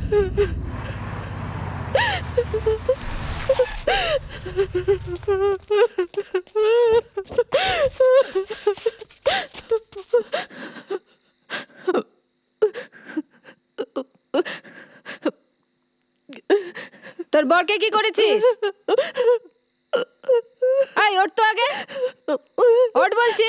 তোর বরকে কি করেছিস? আয় ওঠ তো আগে, ওঠ বলছি।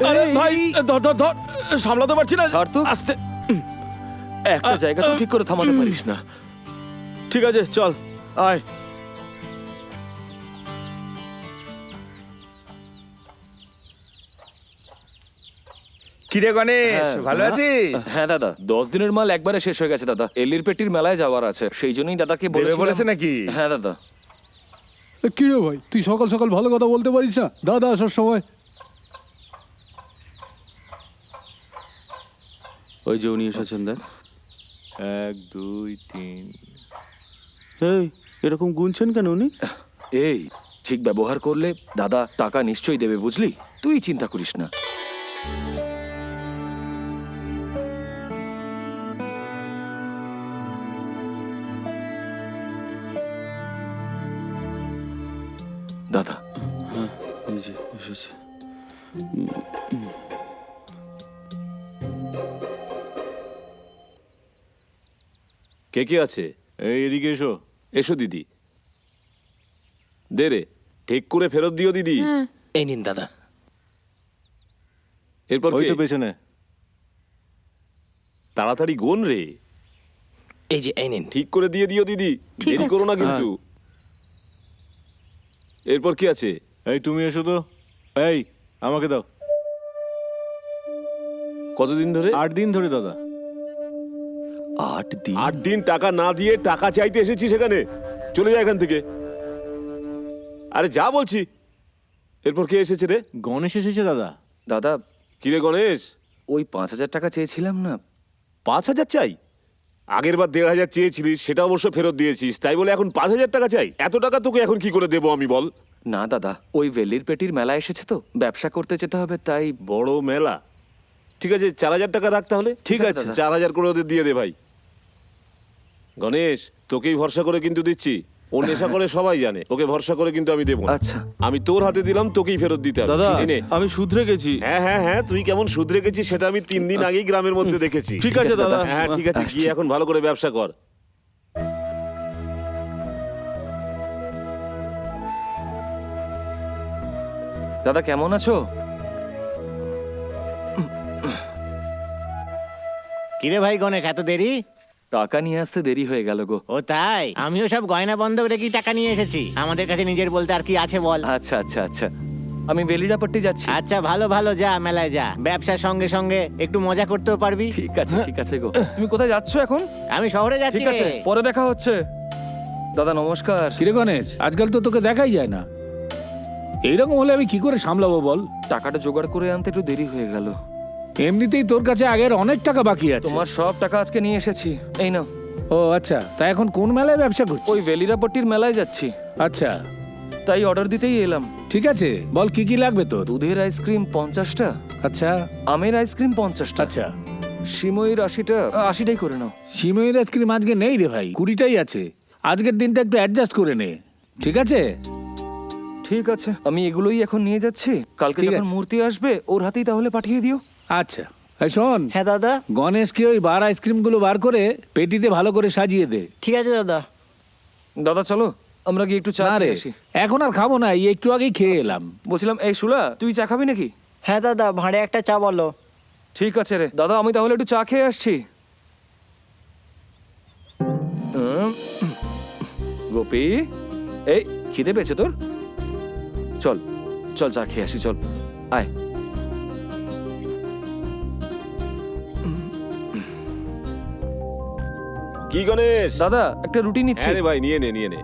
আরে ভাই ধর ধর ধর, সামলাতে পারছি না। ধর তো। আস্তে। একটা জায়গা তো ঠিক করে থামাতে পারিস না। ঠিক আছে চল। আয়। কিরে গণেশ, হ্যাঁ, ভালো আছিস? হ্যাঁ দাদা, 10 দিনের মাল একবারে শেষ হয়ে গেছে দাদা। এলির পেটির মেলায় যাওয়ার আছে, সেই জন্যই দাদাকে দেবে বলেছিলাম। বলেছে নাকি? হ্যাঁ দাদা। কি রে ভাই, তুই সকাল সকাল ভালো কথা বলতে পারিস না? দাদা আসার সময়। ওই যে উনি এসেছেন, দেখ 1 2 3। এই এরকম গুনছেন কেন উনি? এই ঠিক ব্যবহার করলে দাদা টাকা নিশ্চয়ই দেবে, বুঝলি? তুই চিন্তা করিস না। দাদা, হ্যাঁ এই যে এসেছে। কে কে আছে? এই এদিকে এসো। এসো দিদি। দে রে, ঠিক করে ফেরত দিও দিদি। এই নিন দাদা। এরপর ওই কে? তো পেছনে। তাড়াতাড়ি গোন রে, এই যে এই নিন। ঠিক করে দিয়ে দিও দিদি, ঠিক দেরি আছে। করো না কিন্তু। এরপর কি আছে? এই তুমি এসো তো। এই আমাকে দাও। কতদিন ধরে? 8 দিন ধরে দাদা। 8 দিন? 8 দিন টাকা না দিয়ে টাকা চাইতে এসেছি সেখানে? চলে যা এখান থেকে। আরে যা বলছি। এরপর কে এসেছে রে? গণেশ এসেছে দাদা। দাদা কিরে গণেশ, ওই 5,000 টাকা চেয়েছিলাম না। 5,000 চাই? আগের বার 1,500 চেয়েছিলিস, সেটা অবশ্য ফেরত দিয়েছিস, তাই বলে এখন 5,000 টাকা চাই? এত টাকা তোকে এখন কি করে দেবো আমি, বল? না দাদা, ওই ভেলির পেটির মেলা এসেছে তো, ব্যবসা করতে যেতে হবে তাই। বড় মেলা? ঠিক আছে, 4,000 টাকা রাখ তাহলে। ঠিক আছে দাদা। 4,000 করে ওদের দিয়ে দে ভাই। গণেশ, তোকেই ভরসা করে কিন্তু দিচ্ছি। ও নেশা করে সবাই জানে, ওকে ভরসা করে কিন্তু আমি দেবো না। আচ্ছা। আমি তোর হাতে দিলাম, তোকেই ফেরত দিতে হবে। দাদা এই নে। আমি শুধরে গেছি। হ্যাঁ হ্যাঁ হ্যাঁ, তুই কেমন শুধরে গেছিস সেটা আমি 3 দিন আগেই গ্রামের মধ্যে দেখেছি। ঠিক আছে দাদা। হ্যাঁ ঠিক আছে, গিয়ে এখন ভালো করে ব্যবসা কর। দাদা কেমন আছো? কিরে ভাই গণেশ, এত দেরি? টাকা নিয়ে আসতে দেরি হয়ে গেল গো। ও তাই? আমিও সব গয়না বন্ধক রেখেই টাকা নিয়ে এসেছি। আমাদের কাছে নিজের বলতে আর কি আছে বল? আচ্ছা আচ্ছা আচ্ছা, আমি বেলিডাপাট্টি যাচ্ছি। আচ্ছা ভালো ভালো, যা মেলায় যা, ব্যবসার সঙ্গে সঙ্গে একটু মজা করতেও পারবি। ঠিক আছে গো। তুমি কোথায় যাচ্ছ এখন? আমি শহরে যাচ্ছি ঠিক আছে, রে। পরে দেখা হচ্ছে। দাদা নমস্কার। কিরে গণেশ, আজকাল তো তোকে দেখাই যায় না। এইরকম হলে আমি কি করে সামলাবো বল? টাকাটা জোগাড় করে আনতে একটু দেরি হয়ে গেল। এমনিতেই তোর কাছে আগের অনেক টাকা বাকি আছে। তোমার সব টাকা আজকে নিয়ে এসেছি, এই নাও। ও আচ্ছা, তা এখন কোন মেলায় ব্যবসা করছিস? ওই বেলিডাপাট্টির মেলায় যাচ্ছি, আচ্ছা তাই অর্ডার দিতেই এলাম। ঠিক আছে, বল কি কি লাগবে তোর? দুধের আইসক্রিম 50টা, আচ্ছা আমের আইসক্রিম 50টা, আচ্ছা। সিমইয়ের 80টা। 80টাই করে নাও। সিমইয়ের আইসক্রিম আজকে নেই রে ভাই, 20টাই আছে। আজকের দিনটা একটু অ্যাডজাস্ট করে নে, ঠিক আছে? ঠিক আছে, আমি এগুলোই এখন নিয়ে যাচ্ছি। কালকে ঠিক যখন আছে। মূর্তি আসবে ওর হাতেই তাহলে পাঠিয়ে দিও। আচ্ছা এই শোন, হ্যাঁ দাদা, গণেশকে ওই বার আইসক্রিমগুলো বার করে পেটিতে ভালো করে সাজিয়ে দে। ঠিক আছে দাদা। দাদা চলো আমরা গিয়ে একটু চা না রে, খেয়ে আসি। এখন আর খাবো না, এই একটু আগেই খেয়ে এলাম। বলছিলাম, এই শুলা, তুই চা খাবি নাকি? হ্যাঁ দাদা, ভাঁড়ে একটা চা বলো। ঠিক আছে রে দাদা, আমি তাহলে একটু চা খেয়ে আসছি। গোপী, এই খিদে পেয়েছে তোর? চল চল চা খেয়ে আসি, চল আয়। কি গণেশ? দাদা একটা রুটি নিচ্ছি। হ্যাঁ রে ভাই, নিয়ে নে নিয়ে নে।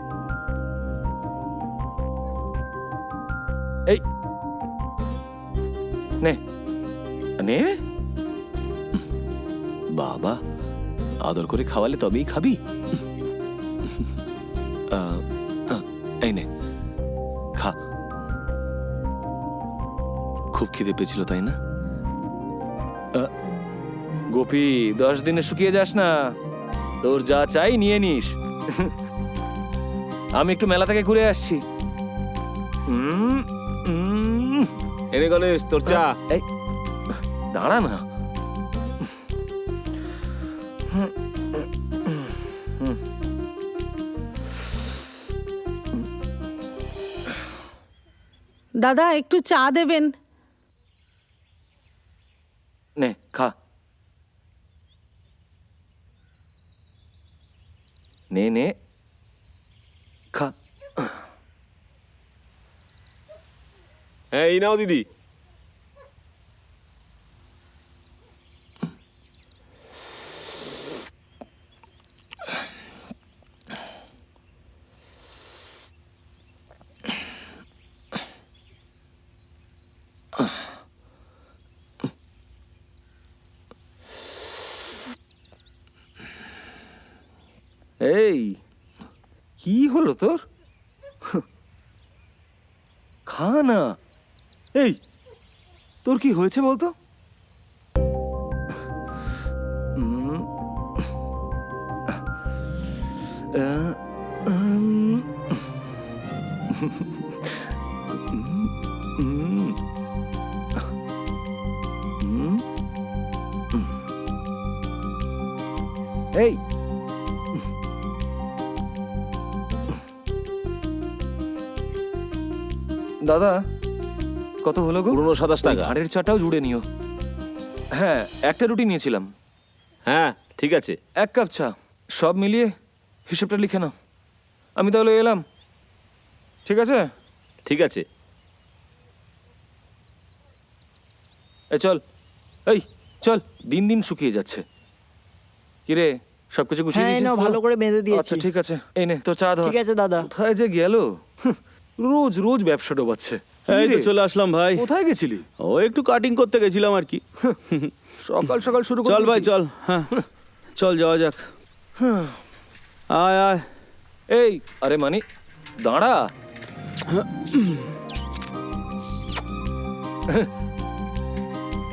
এই নে নে। বাবা, আদর করে খাওয়ালে তবেই খাবি। এই নে খা। খুব খিদে পেয়েছিল তাই না? গোপী, 10 দিনে শুকিয়ে যাস না, তোর যা চাই নিয়ে নিস। আমি একটু মেলা থেকে ঘুরে আসছি। এনে গণেশ তোর চা। এই দাঁড়া না। দাদা একটু চা দেবেন। নে খা। নে নে খা। হ্যাঁ এই নাও দিদি। এই কি হলো তোর? খা না। এই তোর কি হয়েছে বলতো? এই দাদা কত হলো গো? 29 টাকা। ঘাড়ের চাটাও জুড়ে নিও। হ্যাঁ, একটা রুটি নিয়েছিলাম, হ্যাঁ ঠিক আছে। 1 কাপ চা, সব মিলিয়ে হিসেবটা লিখে নাও। আমি তাহলে এলাম, ঠিক আছে? ঠিক আছে। এই চল, এই চল, দিন দিন শুকিয়ে যাচ্ছে। কিরে, সবকিছু গুছিয়ে হ্যাঁ, এই দিয়েছিস নাও, তো? ভালো করে বেঁধে দিয়েছি। আচ্ছা ঠিক আছে, এই নে তো চা ধর। ঠিক আছে দাদা। কোথায় যে গেল? রোজ রোজ ব্যবসা ডোবাচ্ছে। এই তো কিরে, চলে আসলাম ভাই। কোথায় গেছিলি? ও একটু কাটিং করতে গেছিলাম আর কি। সকাল সকাল শুরু করে চল ভাই দিয়েছিস। চল, হ্যাঁ চল যাওয়া যাক। আয় আয়। এই আরে মানি, দাঁড়া।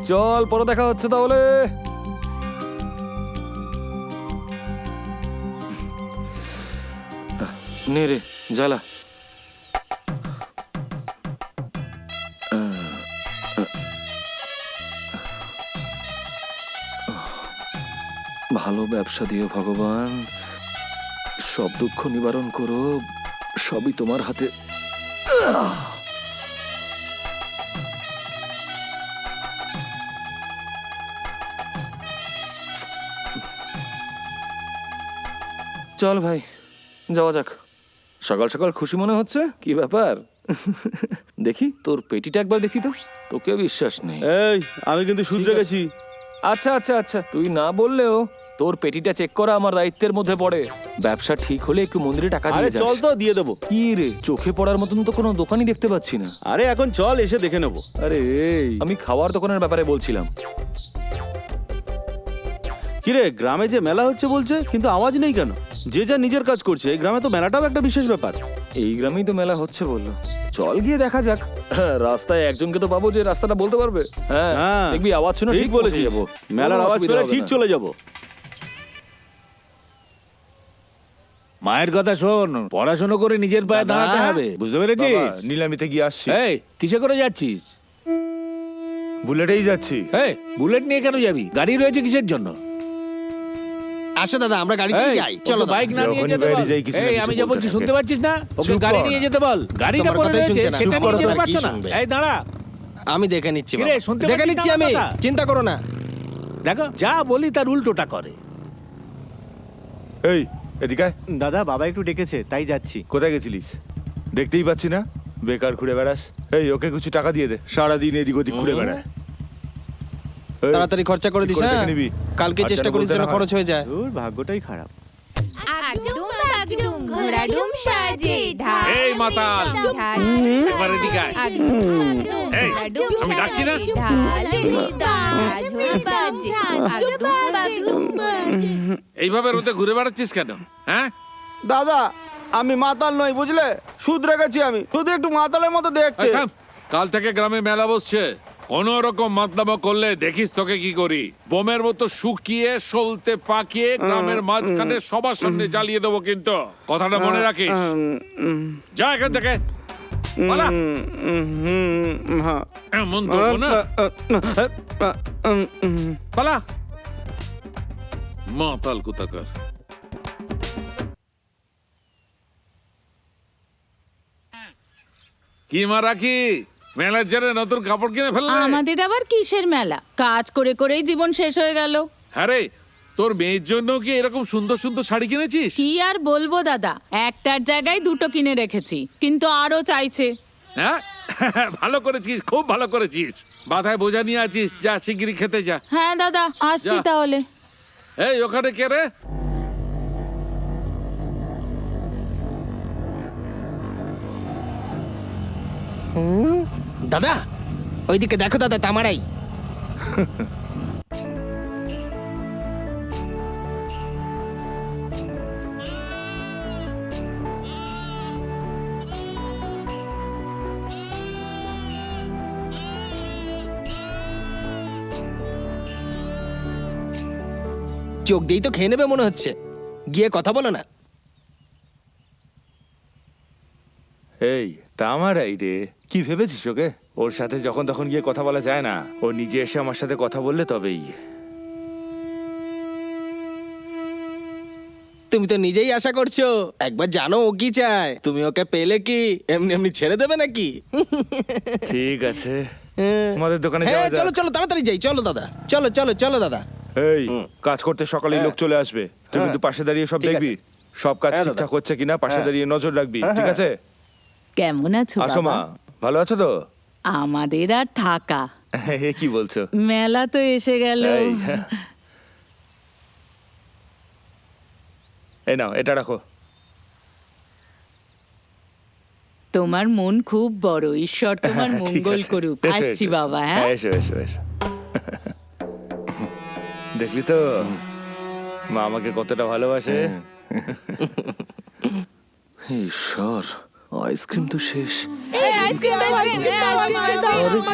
চল পরে দেখা হচ্ছে তাহলে। নে রে জ্বালা। ভালো ব্যবসা দিও ভগবান, সব দুঃখ নিবারণ করো, সবই তোমার হাতে। চল ভাই যাওয়া যাক। সকাল সকাল খুশি মনে হচ্ছে, কি ব্যাপার? দেখি তোর পেটিটা একবার দেখি তো। তোকে বিশ্বাস নেই। এই আমি কিন্তু শুধরে ঠিক আছে। গেছি। আচ্ছা আচ্ছা আচ্ছা, তুই না বললেও তোর পেটিটা চেক করা আমার দায়িত্বের মধ্যে পড়ে। ব্যবসা ঠিক হলে একটু মন্দিরে টাকা আরে দিয়ে যাস। চল তো দিয়ে দেবো। কি রে, চোখে পড়ার মতন তো কোনো দোকানই দেখতে পাচ্ছি না। আরে এখন চল এসে দেখে নেবো। আরে এই, আমি খাওয়ার দোকানের ব্যাপারে বলছিলাম। কিরে, গ্রামে যে মেলা হচ্ছে বলছে, কিন্তু আওয়াজ নেই কেন? যে যা নিজের কাজ করছে। এই গ্রামে তো মেলাটাও একটা বিশেষ ব্যাপার। এই গ্রামেই তো মেলা হচ্ছে বললো, চল গিয়ে দেখা যাক। রাস্তায় একজনকে তো পাবো যে রাস্তাটা বলতে পারবে। হ্যাঁ হ্যাঁ দেখবি, আওয়াজ শুনে ঠিক ঠিক বলেছি বলেছিস। যাবো। মেলার কোনো আওয়াজ অসুবিধা পেলে হবে ঠিক না। চলে যাবো। মায়ের কথা শোন, পড়াশোনা করে নিজের পায়ে দাঁড়াতে হবে, বুঝতে পেরেছিস? বাবা, নিলামিতে গিয়ে আসছি। এই কিসে করে যাচ্ছিস? বুলেটেই যাচ্ছি। এই বুলেট নিয়ে কেন যাবি? গাড়ি রয়েছে কিসের জন্য? আসো দাদা, আমরা গাড়িতেই এই, যাই, ওকে চলো দাদা। বাইক না নিয়ে যখনই যেতে বাইরে বল। যাই কিছু না এই কিছু আমি যা বলতে বলছি থাকে। শুনতে পাচ্ছিস না? ওকে চুপ গাড়ি কর। নিয়ে যেতে বল। গাড়িটা তোমার পড়ে কথাই রয়েছে, শুনছে না। সেটা চুপ নিয়ে করো, যেতে তোমরা কি পারছো না। শুনবে? এই দাঁড়া, আমি দেখে নিচ্ছি কিরে, বাবা। শুনতে দেখে পাচ্ছিস নিচ্ছি না আমি, কথা? চিন্তা করো না। দেখো যা বলি তার উল্টোটা করে। এই এদিকে আয়। দাদা বাবা একটু ডেকেছে তাই যাচ্ছি। কোথায় গেছিলিস? দেখতেই পাচ্ছি না, বেকার ঘুরে বেড়াস। এই ওকে কিছু টাকা দিয়ে দে, সারাদিন এদিক ওদিক ঘুরে বেড়ায়। এই, তাড়াতাড়ি খরচা করে ঠিক দিস, করে হ্যাঁ? দেখে নিবি। কালকে আর চেষ্টা যেন করিস বলতে যেন না হয়। খরচ হয়ে যায়। ওর ভাগ্যটাই খারাপ। আগডুম বাগডুম ঘোড়াডুম সাজে ঢাল এই মাতাল, এবার এদিকে আয়। এই, আমি ডাকছি না? এইভাবে রোদে ঘুরে বেড়াচ্ছিস কেন? হ্যাঁ, দাদা আমি মাতাল নই, বুঝলে? সুদ রেখেছি আমি, শুধু একটু মাতালের মতো দেখতে। এই থাম। কাল থেকে গ্রামে মেলা বসছে, কোন রকম মাতলামো করলে দেখিস তোকে কি করি। বোমের মতো শুকিয়ে সলতে পাকিয়ে গ্রামের মাঝখানে সবার সামনে জ্বালিয়ে দেবো, কিন্তু কথাটা মনে রাখিস। যা এখান থেকে, পালা। এমন দেবো না, পালা। মাতাল কোথাকার। কি মা রাখি, মেলার জন্য নতুন কাপড় কিনে ফেললে? আমাদের আবার কিসের মেলা? কাজ করে করেই জীবন শেষ হয়ে গেল। আরে তোর মেয়ের জন্য কি এরকম সুন্দর সুন্দর শাড়ি কিনেছিস? কি আর বলবো দাদা, একটার জায়গায় দুটো কিনে রেখেছি, কিন্তু আরো চাইছে। হ্যাঁ ভালো করেছিস, খুব ভালো করেছিস। মাথায় বোঝা নিয়ে আছিস, যা শিগগিরই খেতে যা। হ্যাঁ দাদা, আসছি যা। তাহলে। এই ওখানে কে রে? দাদা ওইদিকে দেখো দাদা, তামারাই। চোখ দিয়েই তো খেয়ে নেবে মনে হচ্ছে, গিয়ে কথা বলো না। এই তা আমার এই রে, কি ভেবেছিস ওকে? ওর সাথে যখন তখন গিয়ে কথা বলা যায় না। ও নিজে এসে আমার সাথে কথা বললে তবেই। তুমি তো নিজেই আশা করছো, একবার জানো ও কি চায়। তুমি ওকে পেলে কি এমনি এমনি ছেড়ে দেবে নাকি? ঠিক আছে, আমাদের দোকানে হ্যাঁ যাওয়া চলো যাক। চলো, তাড়াতাড়ি যাই, চলো দাদা, চলো চলো চলো দাদা। এই কাজ করতে সকালে লোক চলে আসবে, তুই কিন্তু পাশে দাঁড়িয়ে সব ঠিক দেখবি, সব কাজ ঠিকঠাক হচ্ছে কিনা পাশে দাঁড়িয়ে নজর রাখবি, ঠিক আছে? কেমন আছো আসো মা, বাবা? ভালো আছো তো? আমাদের আর থাকা, এ কি বলছো? মেলা তো এসে গেল। এই, এই নাও এটা রাখো। তোমার মন খুব বড়, ঈশ্বর তোমার ঠিক মঙ্গল আছে। করুক। এসো, আসছি এসো, বাবা। এসো। হ্যাঁ, এসো এসো এসো। দেখলি তো মা আমাকে কতটা ভালোবাসে। ঈশ্বর, আইসক্রিম তো শেষ। আইসক্রিম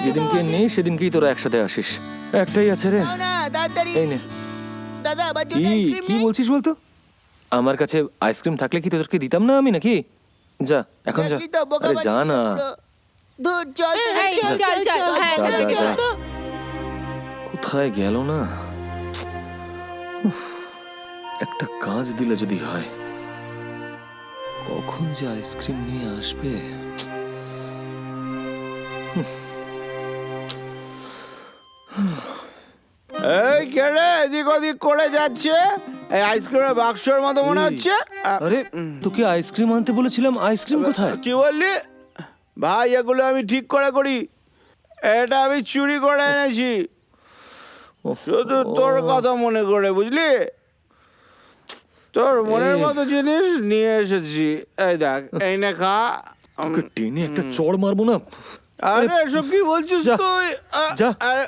যেদিনকে নেই সেদিনকেই তোরা একসাথে আসিস। একটাই আছে রে, এই নে। কি কি বলছিস বলতো? আমার কাছে আইসক্রিম থাকলে কি তোদেরকে দিতাম না আমি নাকি? যা এখন যা, আরে যা না। চল চল, হ্যাঁ যা যা যা, কোথায় গেল না? উফ, একটা কাজ দিলে যদি হয়। কখন যে আইসক্রিম নিয়ে আসবে? এই কে রে এদিক ওদিক করে যাচ্ছে? এই আইসক্রিমের বাক্সের মতো মনে হচ্ছে। আরে তোকে আইসক্রিম আনতে বলেছিলাম, আইসক্রিম কোথায়? কি বললি ভাই? এগুলো আমি ঠিক করে করি, এটা আমি চুরি করে এনেছি শুধু তোর কথা মনে করে, বুঝলি? তোর মনের মতো জিনিস নিয়ে এসেছি। এই দেখ, এই নে খা। তোকে টেনে একটা চড় মারবো না। আরে এসব কি বলছিস যা, তুই? যা, আরে,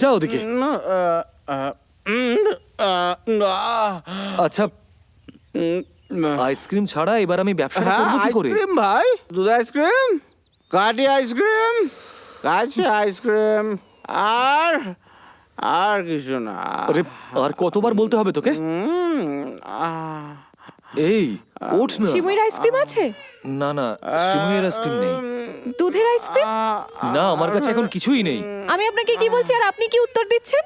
যা ওদিকে। আচ্ছা, আইসক্রিম ছাড়া এবার আমি ব্যবসা হ্যাঁ করবো কি করে? আইসক্রিম ভাই, দুধ আইসক্রিম, কাঠি আইসক্রিম, কাছে আইসক্রিম, আর আর কিছু না। আরে আর কতবার বলতে হবে তোকে? এই ওঠ না। সিমুইর আইসক্রিম আছে? না না, সিমুইয়ের আইসক্রিম নেই। দুধের আইসক্রিম? না, আমার কাছে এখন কিছুই নেই। আমি আপনাকে কি বলছি আর আপনি কি উত্তর দিচ্ছেন?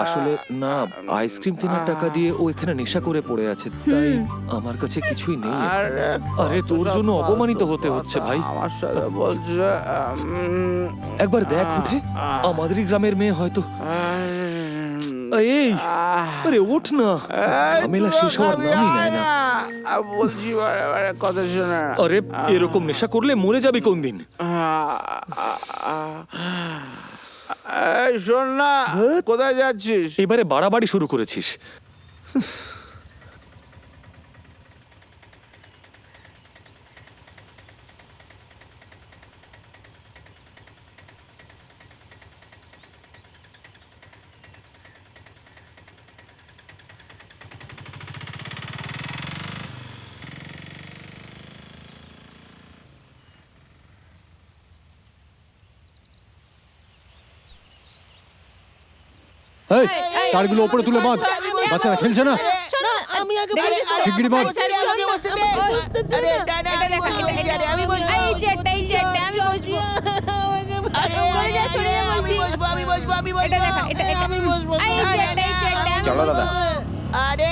আসলে না, আইসক্রিম কেনার টাকা দিয়ে ও এখানে নেশা করে পড়ে আছে, তাই আমার কাছে কিছুই নেই এখন। আরে তোর জন্য অপমানিত হতে হচ্ছে ভাই। আমার সাথে বলছে একবার দেখ উঠে, আমাদেরই গ্রামের মেয়ে হয়তো। এই আরে ওঠ না, ঝামেলা শেষ হওয়ার নামই নেয় না। বলছি কথা শোনা। আরে এরকম নেশা করলে মরে যাবি কোন দিন। শোন না, কোথায় যাচ্ছিস? এবারে বাড়াবাড়ি শুরু করেছিস। এই তারগুলো উপরে তুলে বাঁধ, বাচ্চারা খেলছে না। আমি আগে শিগগিরই বাঁধ। চলো দাদা। আরে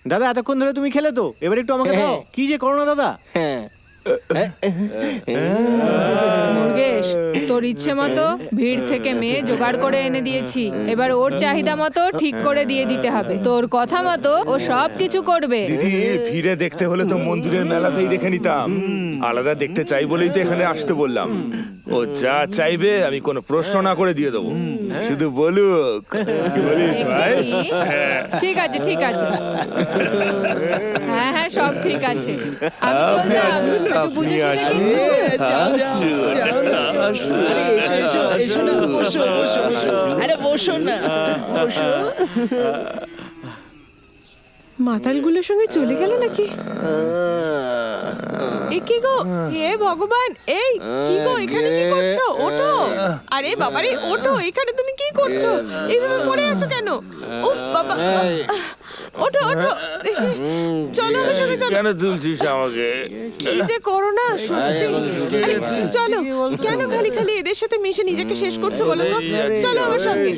দাদা এতক্ষণ ধরে তুমি খেলে তো, এবার একটু আমাকে দাও। কি যে করো না দাদা। মুরগেশ, তোর ইচ্ছে মতো ভিড় থেকে মেয়ে জোগাড় করে এনে দিয়েছি, এবার ওর চাহিদা মতো ঠিক করে দিয়ে দিতে হবে। তোর কথা মতো ও সব কিছু করবে। ভিড়ে দেখতে হলে তো মন্দিরের মেলাতেই দেখে নিতাম, আলাদা দেখতে চাই বলেই তো এখানে আসতে বললাম। ও যা চাইবে আমি কোনো প্রশ্ন না করে দিয়ে দেবো, শুধু বলুক। কি বলিস ভাই? ঠিক আছে ঠিক আছে, হ্যাঁ হ্যাঁ সব ঠিক আছে। আমি চললাম, একটু বুঝে শুনে কিন্তু। যাও যাও যাও না। আরে এসো এসো এসো না, বসো বসো বসো। আরে বসো না, বসো। মাতালগুলোর সঙ্গে চলে গেল নাকি? এ কি গো, হে ভগবান, এই কি গো, এখানে কি করছো? ওঠো। আরে বাবারে ওঠো, এখানে তুমি কি করছো? এইভাবে পড়ে আছো কেন? উফ বাবা, ওঠো ওঠো, চলো আমার সঙ্গে চলো। কেন তুলছিস আমাকে? কি যে করো না সত্যি। আরে চলো, কেন খালি খালি এদের সাথে মিশে নিজেকে শেষ করছো বলো তো? চলো আমার সঙ্গে,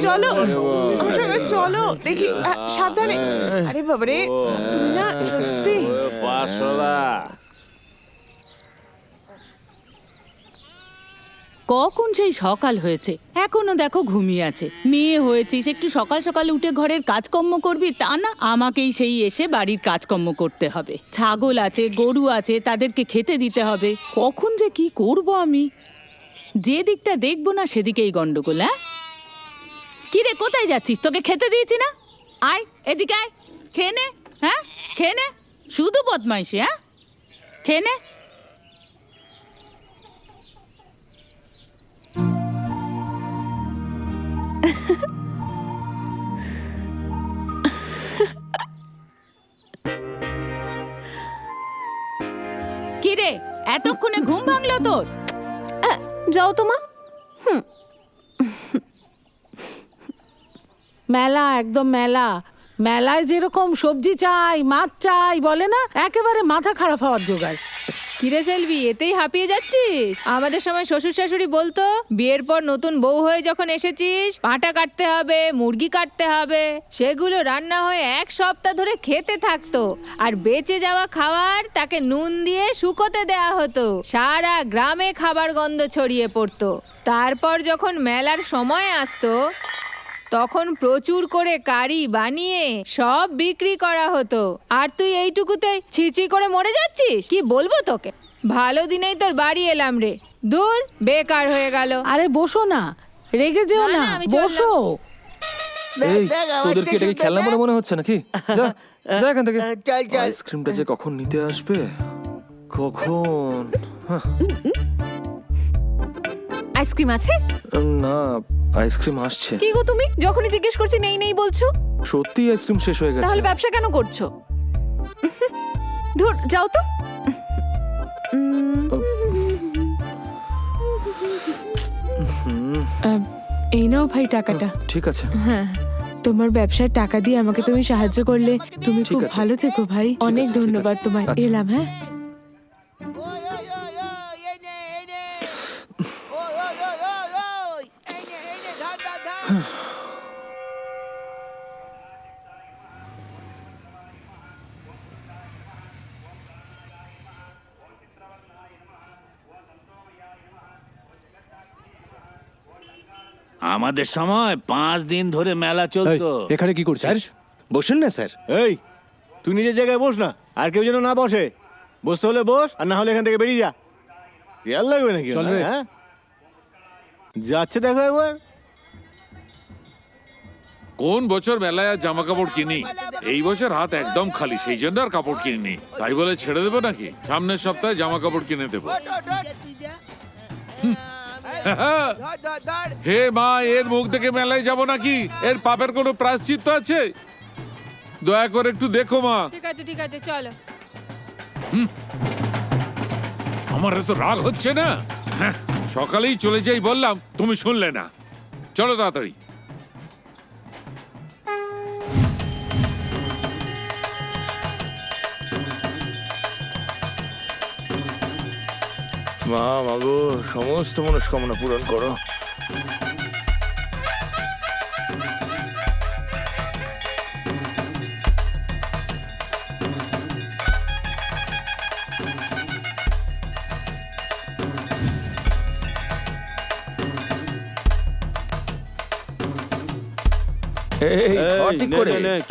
চলো আমার সঙ্গে চলো, দেখি সাবধানে। আরে বাবারে, তুমি না সত্যি। কখন সেই সকাল হয়েছে, এখনো দেখো ঘুমিয়ে আছে। মেয়ে হয়েছিস, একটু সকাল সকাল উঠে ঘরের কাজকর্ম করবি, তা না, আমাকেই সেই এসে বাড়ির কাজকর্ম করতে হবে। ছাগল আছে, গরু আছে, তাদেরকে খেতে দিতে হবে। কখন যে কি করব আমি, যে দিকটা দেখবো না সেদিকেই গন্ডগোল। হ্যাঁ কি রে, কোথায় যাচ্ছিস? তোকে খেতে দিয়েছি না? আয় এদিকে আয়, খেয়ে নে। হ্যাঁ খেয়ে নে, শুধু বদমাইশি। হ্যাঁ খেয়ে নে। কি রে, এতক্ষণে ঘুম ভাঙলো তোর? যাও তো মা। মেলা, একদম মেলা। মেলায় যেরকম সবজি চাই, মাছ চাই, বলে না, একেবারে মাথা খারাপ হওয়ার জোগাড়। কিরে সেলভি, এতেই হাঁপিয়ে যাচ্ছিস? আমাদের সময় শ্বশুর শাশুড়ি বলতো, বিয়ের পর নতুন বউ হয়ে যখন এসেছিস পাঁঠা কাটতে হবে, মুরগি কাটতে হবে, সেগুলো রান্না হয়ে 1 সপ্তাহ ধরে খেতে থাকতো। আর বেঁচে যাওয়া খাবার তাকে নুন দিয়ে শুকোতে দেয়া হতো, সারা গ্রামে খাবার গন্ধ ছড়িয়ে পড়তো। তারপর যখন মেলার সময় আসতো তখন প্রচুর করে কারি বানিয়ে সব বিক্রি করা হতো। আর তুই এইটুকুতে ছিচি করে মরে যাচ্ছিস? কি বলবো তোকে, ভালো দিনেই তোর বাড়ি এলাম রে, দূর বেকার হয়ে গেল। আরে বসো না, রেগে যেও না, আমি চললাম। বসো। এই তোদের কি এটা কি খেলনা বলে মনে হচ্ছে নাকি? যা যা এখান থেকে। চল চল আইসক্রিমটা যে কখন নিতে আসবে, কখন? আইসক্রিম আছে? না, আইসক্রিম আসছে। কি গো তুমি যখনই জিজ্ঞেস করছি নেই নেই বলছো? সত্যি আইসক্রিম শেষ হয়ে গেছে। তাহলে ব্যবসা কেন করছো? ধুর যাও তো। এই নাও ভাই টাকাটা। ঠিক আছে। হ্যাঁ, তোমার ব্যবসার টাকা দিয়ে আমাকে তুমি সাহায্য করলে। তুমি খুব ভালো থেকো ভাই। অনেক ধন্যবাদ তোমায়। এলাম। হ্যাঁ, আমাদের সময় 5 দিন ধরে মেলা চলতো। এখানে কি করছিস? বসুন না স্যার। এই তুই নিজের জায়গায় বস না, আর কেউ যেন না বসে। বসতে হলে বস, আর না হলে এখান থেকে বেরিয়ে যা। খেয়াল লাগবে নাকি? চল রে। হ্যাঁ, যাচ্ছে দেখো একবার। কোন বছর মেলায় আর জামা কাপড় কিনি, এই বছর হাত একদম খালি, সেই জন্য আর কাপড় কিনিনি। তাই বলে ছেড়ে দেবো নাকি? সামনের সপ্তাহে জামা কাপড় কিনে দেবো। হে মা, এর মুখ দেখে মেলায় যাব নাকি? এর পাপের কোনো প্রায়শ্চিত্ত আছে? দয়া করে একটু দেখো মা। ঠিক আছে চলো। আমার এত রাগ হচ্ছে না। হ্যাঁ, সকালেই চলে যাই বললাম, তুমি শুনলে না। চলো তাড়াতাড়ি। মা মাগো, সমস্ত মনস্কামনা পূরণ করো।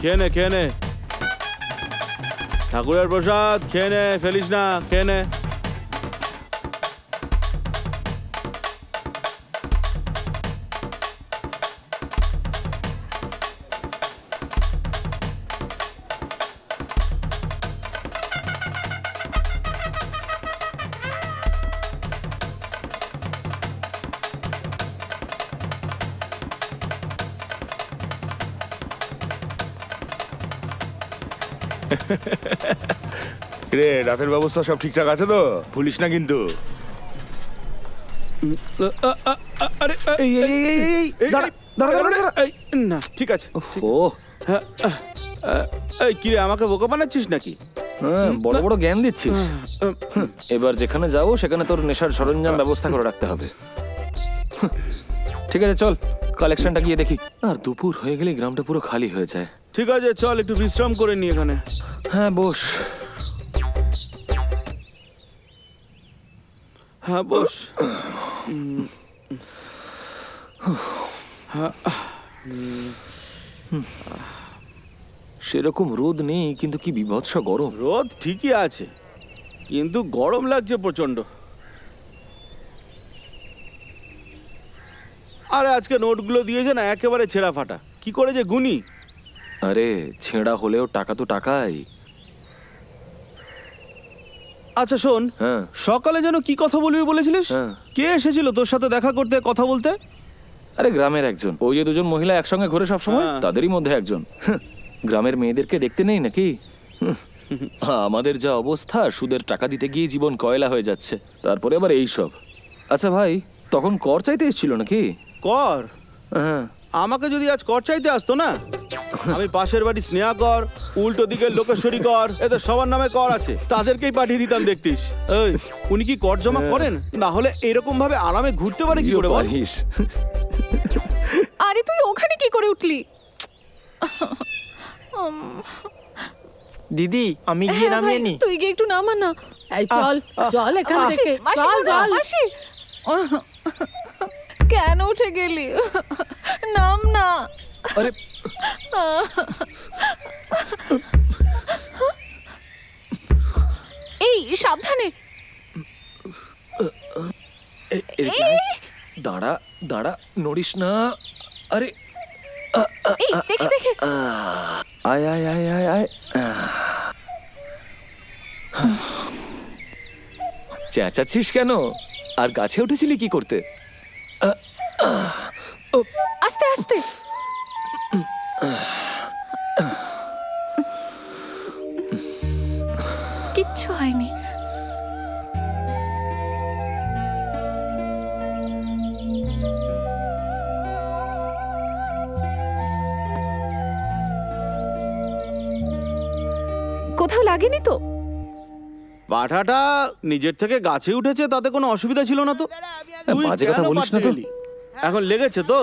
খেয়ে নে খেয়ে নে, ঠাকুরের প্রসাদ খেয়ে নে, ফেলিস না, খেয়ে নে। রে, রাতের ব্যবস্থা সব ঠিকঠাক আছে তো? ভুলিস না কিন্তু। আরে না, ঠিক আছে। ও এই কিরে, আমাকে বোকা বানাচ্ছিস নাকি? হ্যাঁ, বড় বড় জ্ঞান দিচ্ছিস। এবার যেখানে যাবো সেখানে তোর নেশার সরঞ্জাম ব্যবস্থা করে রাখতে হবে। ঠিক আছে চল, কালেকশনটা গিয়ে দেখি। আর দুপুর হয়ে গেলে গ্রামটা পুরো খালি হয়ে যায়। ঠিক আছে, চল একটু বিশ্রাম করে নি এখানে। হ্যাঁ বস। হ্যাঁ বস। সেরকম রোদ নেই, কিন্তু কি বিভৎস গরম। রোদ ঠিকই আছে, কিন্তু গরম লাগছে প্রচন্ড। আরে আজকে নোটগুলো দিয়েছে না, একেবারে ছেঁড়া ফাটা। কি করে যে গুনি। আরে ছেঁড়া হলেও টাকা তো টাকাই। আচ্ছা শোন, হ্যাঁ সকালে যেন কি কথা বলবি বলেছিলিস? হ্যাঁ। কে এসেছিল তোর সাথে দেখা করতে, কথা বলতে? আরে গ্রামের একজন, ওই যে দুজন মহিলা একসঙ্গে ঘুরে সব সময়, হ্যাঁ। তাদেরই মধ্যে একজন। গ্রামের মেয়েদেরকে দেখতে নেই নাকি? আমাদের যা অবস্থা, সুদের টাকা দিতে গিয়ে জীবন কয়লা হয়ে যাচ্ছে, তারপরে আবার এই সব। আচ্ছা ভাই, তখন কর চাইতে এসেছিল নাকি? কর? হ্যাঁ। আমাকে যদি আজ কর চাইতে আসতো না, আমি পাশের বাড়ি স্নেহা কর, উল্টো দিকের লোকেশ্বরী কর, এদের সবার নামে কর আছে, তাদেরকেই পাঠিয়ে দিতাম। দেখতিস, এই উনি কি কর জমা করেন? না হলে এরকম ভাবে আরামে ঘুরতে পারে কি করে বল? আরে তুই ওখানে কি করে উঠলি? দিদি, আমি গিয়ে হ্যাঁ নামিয়ে ভাই, নি। তুই গিয়ে একটু নামা না। এই চল চল এখান থেকে, চল চল। মাসি কেন উঠে গেলি? নাম না। আরে এই সাবধানে। দাঁড়া দাঁড়া, নড়িস না। আরে এই দেখে দেখে আয় আয় আয় আয় আয় চেঁচাচ্ছিস কেন? আর গাছে উঠেছিলি কি করতে? আস্তে আস্তে। কিচ্ছু হয়নি। কোথাও লাগেনি তো? পাঠাটা নিজের থেকে গাছে উঠেছে, তাতে কোনো অসুবিধা ছিল না তো। তুই বাজে কথা কেন বলিস না তো। পাঠিয়ে এলি? এখন লেগেছে তো?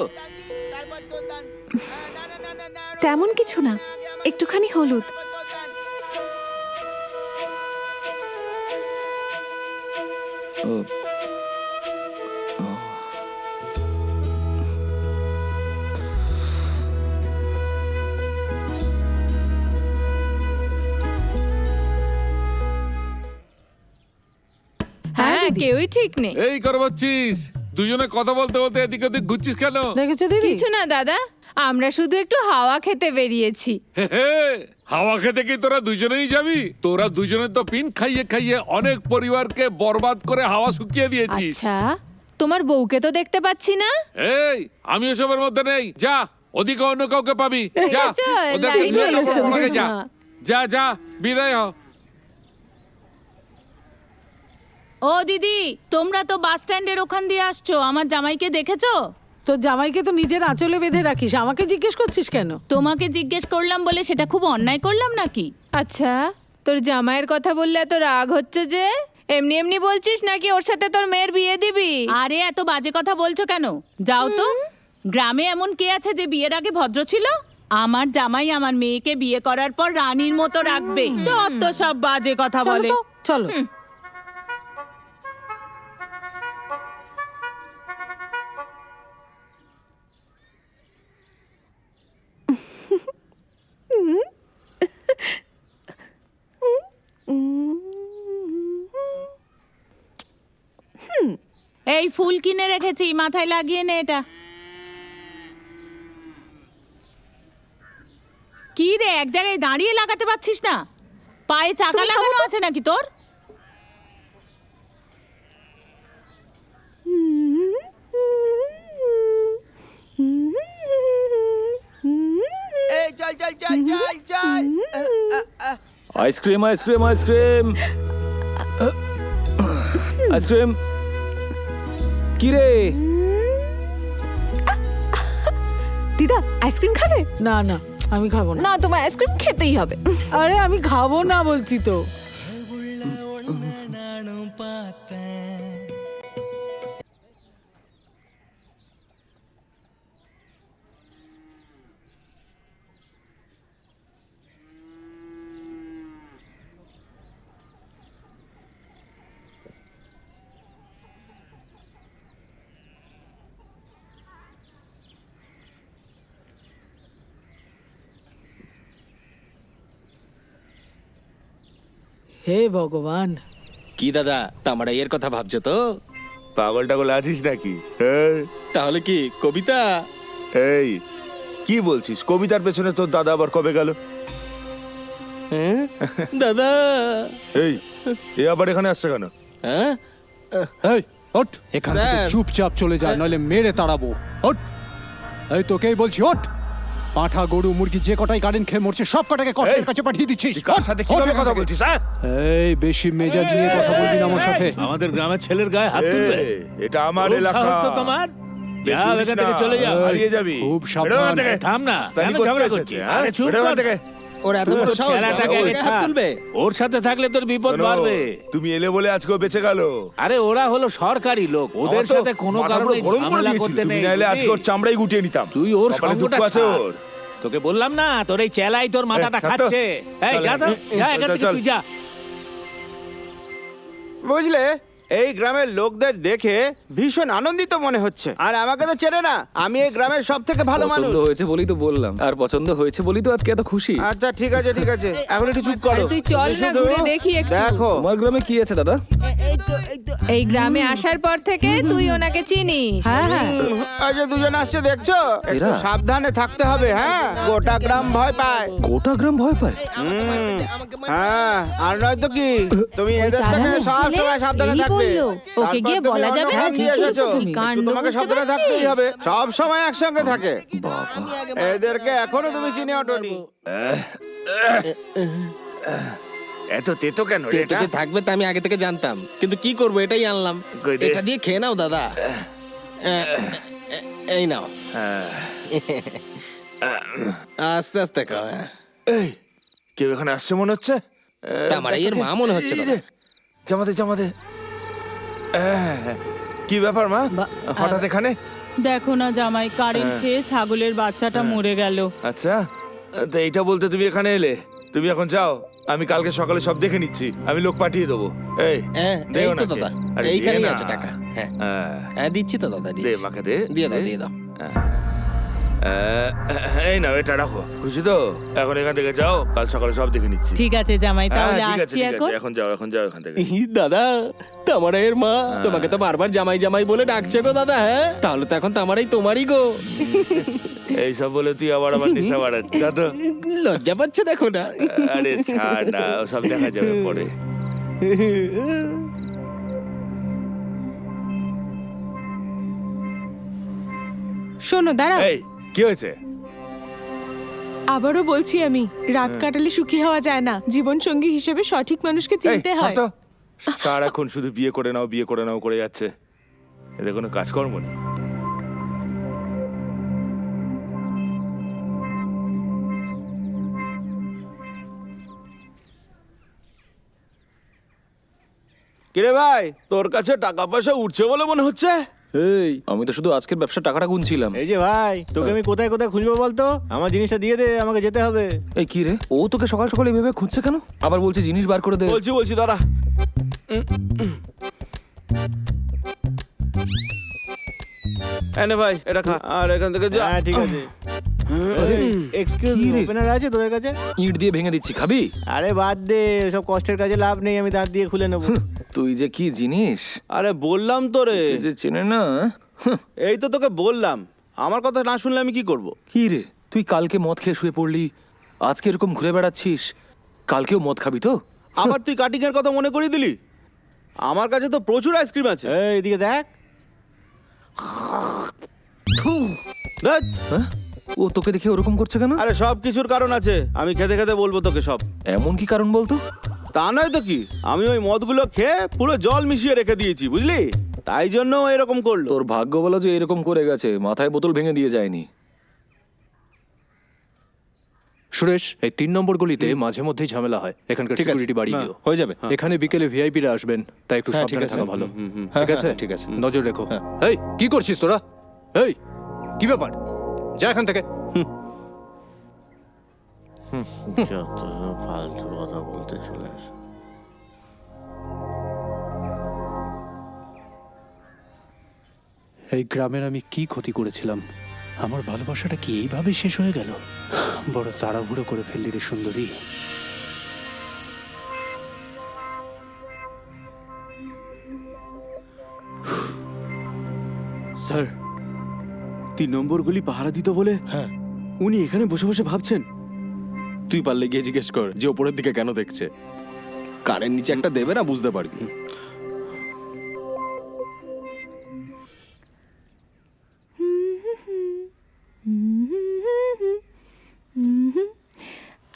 তেমন কিছু না, একটুখানি হলুদ। হ্যাঁ, কেউই ঠিক নেই। এই করবাচ্ছিস দুজনে কথা বলতে বলতে এদিক ওদিক ঘুরছিস কেন? দেখেছো দিদি? কিছু না দাদা, আমরা শুধু একটু হাওয়া খেতে বেরিয়েছি। হে হে, হাওয়া খেতে কি তোরা দুজনেই যাবি? তোরা দুজনে তো পিন খাইয়ে খাইয়ে অনেক পরিবারকে বরবাদ করে হাওয়া শুকিয়ে দিয়েছিস। আচ্ছা, তোমার বউকে তো দেখতে পাচ্ছি না। এই আমি ওসবের মধ্যে নেই, যা ওদিকে অন্য কাউকে পাবি, যা চল, ওদেরকে লাইন ধুয়ে হয়েছে। কাপড় পরে যা, যা যা বিদায় হ। ও দিদি, তোমরা তো বাস স্ট্যান্ডের ওখান দিয়ে আসছো, আমার জামাইকে দেখেছো? তোর জামাইকে তো নিজের আঁচলে বেঁধে রাখিস, আমাকে জিজ্ঞেস করছিস কেন? তোমাকে জিজ্ঞেস করলাম বলে সেটা খুব অন্যায় করলাম নাকি? আচ্ছা, তোর জামাইয়ের কথা বললে এত রাগ হচ্ছে যে? এমনি এমনি বলছিস নাকি ওর সাথে তোর মেয়ের বিয়ে দিবি? আরে এত বাজে কথা বলছো কেন? যাও তো। গ্রামে এমন কে আছে যে বিয়ের আগে ভদ্র ছিল? আমার জামাই আমার মেয়েকে বিয়ে করার পর রানীর মতো রাখবে। যত সব বাজে কথা চলো বলে। তো, চলো। এই ফুল কিনে রেখেছি, মাথায় লাগিয়ে নে এটা। কি রে, এক জায়গায় দাঁড়িয়ে লাগাতে পারছিস না? পায়ে চাকা লাগানো আছে নাকি তোর? এই চল চল চল চল চল। Ice cream ice cream ice cream ice cream. কি রে? দিদা আইসক্রিম খাবে? না না, আমি খাবো না। না, তোমার আইসক্রিম খেতেই হবে। আরে আমি খাবো না বলছি তো। হে ভগবান। কি দাদা, তামাড়াইয়ের কথা ভাবছো তো? পাগল টাগল আছিস নাকি? হ্যাঁ। তাহলে কি কবিতা? এই কি বলছিস? কবিতার পেছনে তোর দাদা আবার কবে গেল? হ্যাঁ? দাদা এই এ আবার এখানে আসছে কেন? হ্যাঁ? এই ওঠ, এখান থেকে স্যার। চুপচাপ চলে যা, নইলে মেরে তাড়াবো। ওঠ, এই তোকেই বলছি, ওঠ। পাঁঠা গরু মুরগি যে কটাই গার্ডেন খেয়ে মরছে সব কটাকে কষ্টের কাছে পাঠিয়ে দিচ্ছিস। তুই কার সাথে কিভাবে কথা বলছিস? হ্যাঁ, এই বেশি মেজাজ নিয়ে কথা বলবি না আমার সাথে। আমাদের গ্রামের ছেলের গায়ে হাত তুলবে? এই, এটা আমার খুব এলাকা। সাহস তো তোমার। বেশি যাও, বলিস এখান থেকে না, চলে যাও। হারিয়ে যাবি। খুব সাবধান। বেরো এখান থেকে। থাম না, রাস্তায় কেন করতে ঝগড়া এসেছে, করছিস? হ্যাঁ? আরে চুপ বেরো এখান কর। থেকে। ওর এত বড় সাহস, ছেলেটাকে ওর আগে গায়ে হাত ছাড়। তুলবে? ওর সাথে থাকলে তোর বিপদ শোনো, বাড়বে। তুমি এলে বলে আজকেও বেঁচে গেল। আরে ওরা হলো সরকারি লোক, ওদের আমার তো সাথে কোনো মাথা কারণে পুরো গরম করে ঝামেলা দিয়েছিল। করতে তুমি নেই। না এলে বুঝলি? আজকে ওর চামড়াই গুটিয়ে নিতাম। তুই ওর কপালে দুঃখ সঙ্গটা আছে ছাড়। ওর। তোকে বললাম না, তোর এই চেলাই তোর মাথাটা ছাড় তো। খাচ্ছে। এই চল, যা তো, যা এখান থেকে, চল। তুই যা। বুঝলে, এই গ্রামের লোকদের দেখে ভীষণ আনন্দিত মনে হচ্ছে। আর আমাকে তো চেনে না, আমি এই গ্রামের সব থেকে ভালো মানুষ। পছন্দ হয়েছে বলেই তো বললাম, আর পছন্দ হয়েছে বলেই তো আজকে এত খুশি। আচ্ছা ঠিক আছে ঠিক আছে, এখন একটু চুপ করো। আরে তুই চল না, শুধু ঘুরে দেখি একটু। দেখো, তোমার গ্রামে কি আছে দাদা? এই এই গ্রামে আসার পর থেকে তুই ওনাকে চিনিস। হ্যাঁ হ্যাঁ আচ্ছা দুজন আসছে দেখছো, একটু এরা? সাবধানে থাকতে হবে। হ্যাঁ, গোটা গ্রাম ভয় পায়। গোটা গ্রাম ভয় পায়? হ্যাঁ, আর নয় তো কি, তুমি এদের থেকে সব সময় সাবধানে এই থাকবে। বললো। ওকে গিয়ে তারপর তুমি বলা যাবে অন্য না? গ্রাম দিয়ে কি এসেছো, কি কাণ্ড তোমাকে করতে সাবধানে পারবে? থাকতেই হবে। সব সময় একসঙ্গে থাকে। এদেরকে এখনো তুমি চিনে ওঠোনি। এত তেতো কেন রে এটা? যে থাকবে তা আমি আগে থেকে জানতাম, কিন্তু কি করব এটাই আনলাম। কই দে। এটা দিয়ে খেয়ে নাও দাদা। এই নাও, আস্তে আস্তে খাও। এই, কেউ এখানে আসছে মনে হচ্ছে। তা আমার এর মা মনে হচ্ছে দাদা। জামাতে জামাতে। কি ব্যাপার মা, হঠাৎ এখানে? দেখো না জামাই, কারেন্ট খেয়ে ছাগলের বাচ্চাটা মরে গেল। আচ্ছা, তো এইটা বলতে তুমি এখানে এলে? তুমি এখন যাও, আমি কালকে সকালে সব দেখে নিচ্ছি, আমি লোক পাঠিয়ে দেবো। এই হ্যাঁ, দে এই তো ওনাকে। দাদা, আরে এইখানেই দে না। আছে টাকা। হ্যাঁ হ্যাঁ, হ্যাঁ, দিচ্ছি তো দাদা, দে দিচ্ছি। মাকে দে। দিয়ে দাও, দে। দিয়ে দাও। এই নাও, এটা রাখো। খুশি তো? এখন এখান থেকে যাও, কাল সকালে সব দেখে নিচ্ছি। ঠিক আছে জামাই, তাহলে হ্যাঁ, ঠিক আছে, আসছি ঠিক আছে। এখন। এখন যাও, এখন যাও এখান থেকে। দাদা, তামারাইয়ের মা তোমাকে তো বারবার জামাই জামাই বলে ডাকছে গো দাদা। হ্যাঁ, তাহলে তো এখন তামারাই তোমারই গো। এইসব বলে তুই আবার আমার নেশা বাড়াচ্ছিস তো? লজ্জা পাচ্ছে দেখো না। আরে ছাড় না, সব দেখা যাবে পরে। শোনো দাঁড়া, এই, কি হয়েছে? আবারও বলছি আমি, রাত কাটালে সুখী হওয়া যায় না। জীবন সঙ্গী হিসেবে সঠিক মানুষকে চিনতে এই, হয়। সর তো। সারাক্ষণ শুধু বিয়ে করে নাও, বিয়ে করে নাও করে যাচ্ছে। এদের কোনো কাজকর্ম নেই। কিরে ভাই, তোর কাছে টাকা পয়সা উঠছে বলে মনে হচ্ছে। এই, আমি তো শুধু আজকের ব্যবসার টাকাটা গুনছিলাম। এই যে ভাই, তোকে আমি কোথায় কোথায় খুঁজবো বলতো? আমার জিনিসটা দিয়ে দে, আমাকে যেতে হবে। এই কি রে, ও তোকে সকাল সকাল এভাবে খুঁজছে কেন? আবার বলছে জিনিস বার করে দে। বলছি দাঁড়া। এনে ভাই, এটা খা, আর এখান থেকে যা। হ্যাঁ, ঠিক আছে। এক্সকিউজ কি রে? ওপেনার আছে তোদের কাছে? ইট দিয়ে ভেঙে দিচ্ছি, খাবি? আরে বাদ দে, সব কষ্টের কাজে লাভ নেই, আমি দাঁত দিয়ে খুলে নেবো। তুই যে কি জিনিস, আরে বললাম তো রে, তুই যে চেনে না। এই তো তোকে বললাম, আমার কথা না শুনলে আমি কি করব? কি রে, তুই কালকে মদ খেয়ে শুয়ে পড়লি, আজকে এরকম ঘুরে বেড়াচ্ছিস, কালকেও মদ খাবি তো? আবার তুই কাটিং এর কথা মনে করিয়ে দিলি। আমার কাছে তো প্রচুর আইসক্রিম আছে। এই, এদিকে দেখ। ধ্যাৎ। হ্যাঁ? ও তোকে দেখে ওরকম করছে কেন? আরে সব কিছুর কারণ আছে, আমি খেতে খেতে বলবো তোকে সব। এমন কি কারণ বলতো? তা নয় তো কি, আমি ওই মদগুলো খেয়ে পুরো জল মিশিয়ে রেখে দিয়েছি, বুঝলি? তাই জন্য ও এরকম করলো। তোর ভাগ্য বলো যে এরকম করে গেছে, মাথায় বোতল ভেঙে দিয়ে যায়নি। সুরেশ, এই 3 নম্বর গলিতে মাঝে মধ্যেই ঝামেলা হয়, এখানকার সিকিউরিটি বাড়িয়ে দিও। হয়ে যাবে। এখানে বিকেলে ভিআইপিরা আসবেন, তাই একটু সাবধানে থাকা ভালো। ঠিক আছে, ঠিক আছে, নজর রেখো। এই, কি করছিস তোরা? এই, কি ব্যাপার? যা এখান থেকে। যত ফালতু কথা বলতে চলে আসে। এই গ্রামের আমি কি ক্ষতি করেছিলাম? আমার ভালোবাসাটা কি এইভাবে শেষ হয়ে গেল? বড় তাড়াহুড়ো করে ফেললি রে সুন্দরী। স্যার, 3 নম্বর গলি পাহারা দিত বলে উনি এখানে বসে বসে ভাবছেন। তুই পারলে গিয়ে জিজ্ঞেস কর যে ওপরের দিকে কেন দেখছে। কারের নিচে একটা দেবে না, বুঝতে পারবি।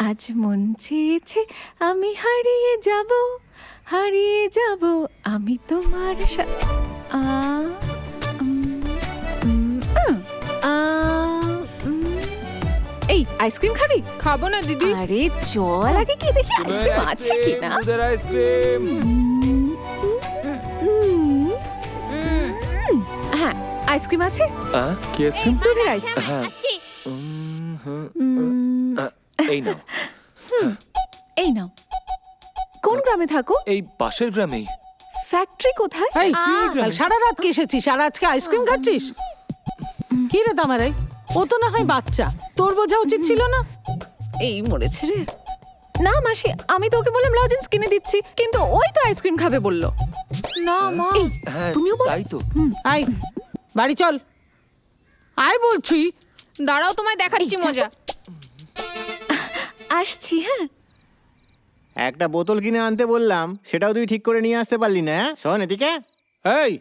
আজ মন চেয়েছে আমি হারিয়ে যাব, হারিয়ে যাব আমি তোমার সাথে। এই, আইসক্রিম খাবি? খাবো না দিদি। আরে চল আগে কি দেখি আইসক্রিম আছে কিনা। দুধের আইসক্রিম। হ্যাঁ, আইসক্রিম আছে। কি আইসক্রিম? দুধের আইসক্রিম। হ্যাঁ। এই নাও। এই নাও। কোন গ্রামে থাকো? এই পাশের গ্রামেই। ফ্যাক্টরি কোথায়? এই, কাল সারা রাত কি এসেছিস আর আজকে আইসক্রিম খাচ্ছিস? কি রে তামারাই, ও তো না হয় বাচ্চা, তোর বোঝা উচিত ছিল না? এই মরেছে রে। না মাসি, আমি তো ওকে বললাম লজেন্স কিনে দিচ্ছি, কিন্তু ওই তো আইসক্রিম খাবে বললো। না মা হ্যাঁ তুমিও বলো। তাই তো। আয় বাড়ি চল, আয় বলছি। দাঁড়াও, তোমায় দেখাচ্ছি মজা। আসছি। হ্যাঁ একটা বোতল কিনে আনতে বললাম, সেটাও তুই ঠিক করে নিয়ে আসতে পারলি না। শোন এদিকে। এই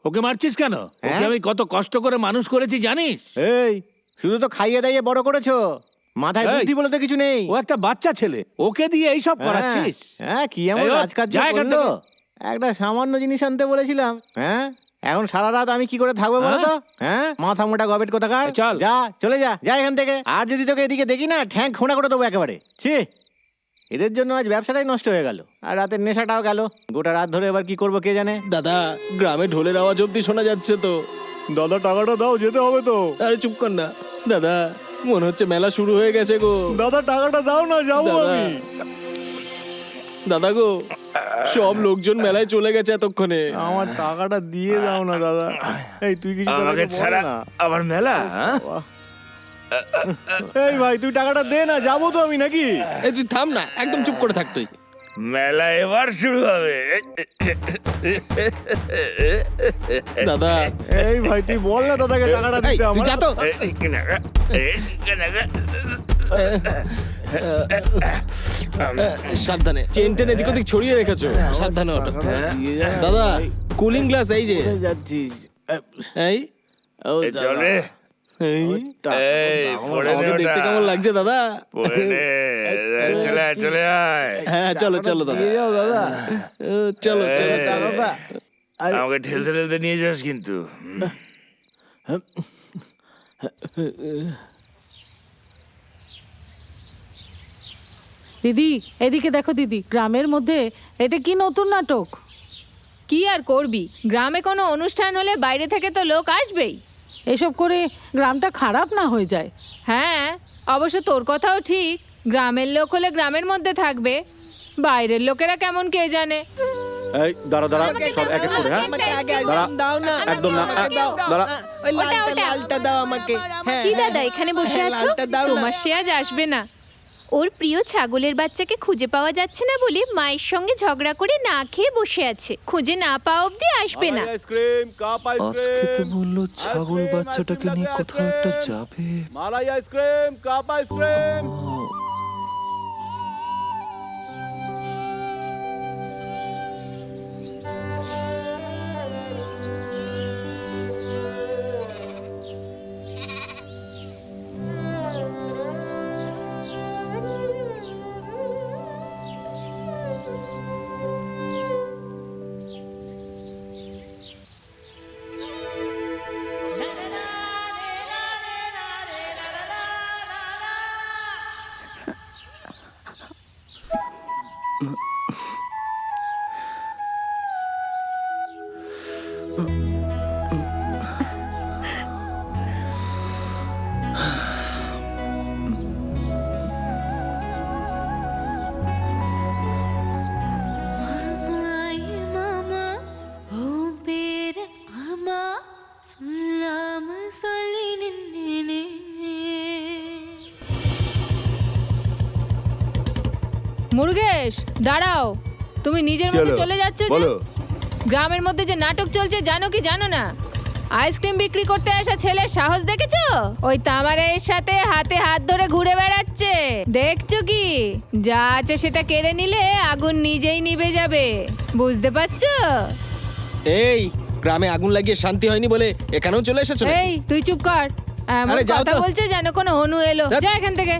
ওকে মারছিস কেন? ওকে হ্যাঁ? আমি কত কষ্ট করে মানুষ করেছি জানিস? এই শুধু তো খাইয়ে দাইয়ে বড় করেছো, মাথায় এই, বুদ্ধি বলে তো কিছু নেই। ও একটা বাচ্চা ছেলে, ওকে দিয়ে এইসব করাচ্ছিস? হ্যাঁ কি এমন এই, ও, আজকাল যা এখান করলো? থেকে। একটা সামান্য জিনিস আনতে বলেছিলাম। হ্যাঁ এখন সারা রাত আমি কি করে থাকবো বলো তো? হ্যাঁ মাথা মোটা গবেট কোথাকার। চল। যা চলে যা, যা এখান থেকে। আর যদি তোকে এদিকে দেখি না, ঠ্যাং খোঁড়া করে দেবো একেবারে। ছি, এদের জন্য আজ ব্যবসাটাই নষ্ট হয়ে গেল, আর রাতের নেশাটাও গেল। গোটা রাত ধরে এবার কি করবো কে জানে। দাদা, গ্রামে ঢোলের আওয়াজ অব্দি শোনা যাচ্ছে তো। দাদা টাকাটা দাও, যেতে হবে তো। আরে চুপ কর না দাদা, মনে হচ্ছে মেলা শুরু হয়ে গেছে গো। দাদা টাকাটা দাও না, যাবো দাদা। আমি। দাদা গো, সব লোকজন মেলায় চলে গেছে এতক্ষণে। আমার টাকাটা দিয়ে দাও না দাদা। এই তুই কিছু আমাকে ছাড়া আবার মেলা? হ্যাঁ? এই ভাই তুই টাকাটা দে না, যাবো তো আমি নাকি। এই তুই থাম না, একদম চুপ করে থাক তুই। মেলা এবার শুরু হবে। দাদা এই ভাই তুই বল না দাদাকে টাকাটা এই, দিতে। তুই আমার যা তো। সাবধানে, চেন টেন এদিক ওদিক ছড়িয়ে রেখেছো, সাবধানে ওটা। দাদা কুলিং গ্লাস এই যে। যাচ্ছিস। এই এ চল রে। এই, এই পড়ে নে আমাকে ওটা। দেখতে কেমন লাগছে দাদা? পড়ে নে। চলে আয়, চলে আয়। হ্যাঁ চলো চলো দাদা, দিয়ে যাও দাদা। চলো চলো এই, চলো। আমাকে ঠেলতে ঠেলতে নিয়ে যাস কিন্তু। দিদি এদিকে দেখো দিদি, গ্রামের মধ্যে এটা কি নতুন নাটক? কি আর করবি, গ্রামে কোনো অনুষ্ঠান হলে বাইরে থেকে তো লোক আসবেই। এসব করে গ্রামটা খারাপ না হয়ে যায়? হ্যাঁ অবশ্য তোর কথাও ঠিক, গ্রামের লোক হলে গ্রামের মধ্যে থাকবে, বাইরের লোকেরা কেমন কে জানে। এই দাঁড়া দাঁড়া, সব এক এক করে। হ্যাঁ আমাকে আগে দাঁড়া, দাও না, একদম না। দাও। দাঁড়া। ওই ওটা, লালটা ওটা। লালটা দাও আমাকে। হ্যাঁ, কি হ্যাঁ। দাদা এখানে বসে হ্যাঁ, আছো? লালটা দাও না। তোমার সে আজ আসবে না। ওর প্রিয় ছাগলের বাচ্চাকে খুঁজে পাওয়া যাচ্ছে না বলে মায়ের সঙ্গে ঝগড়া করে না খেয়ে বসে আছে। খুঁজে না পাওয়া অবধি আসবে না। আইসক্রিম, কাপ আজকে তো আইসক্রিম। বললো ছাগল আইসক্রিম, বাচ্চাটাকে নিয়ে আইসক্রিম কোথাও লাগবে, একটা আইসক্রিম। যাবে। মালাই আইসক্রিম, কাপ আইসক্রিম। মুরগেশ দাঁড়াও, তুমি নিজের মধ্যে হলো? চলে যাচ্ছ যে? বলো। গ্রামের মধ্যে যে নাটক চলছে জানো কি জানো না? আইসক্রিম বিক্রি করতে আসা ছেলের সাহস দেখেছো? ওই তামারের সাথে হাতে হাত ধরে ঘুরে বেড়াচ্ছে, দেখছো কি? যা আছে সেটা কেড়ে নিলে আগুন নিজেই নিভে যাবে, বুঝতে পারছো? এই গ্রামে আগুন লাগিয়ে শান্তি হয়নি বলে এখানেও চলে এসেছো নাকি? এই তুই চুপ কর, এমন আরে যাও কথা তো। বলছে যেন কোনো হনু এলো। ধ্যাৎ। যা এখান থেকে।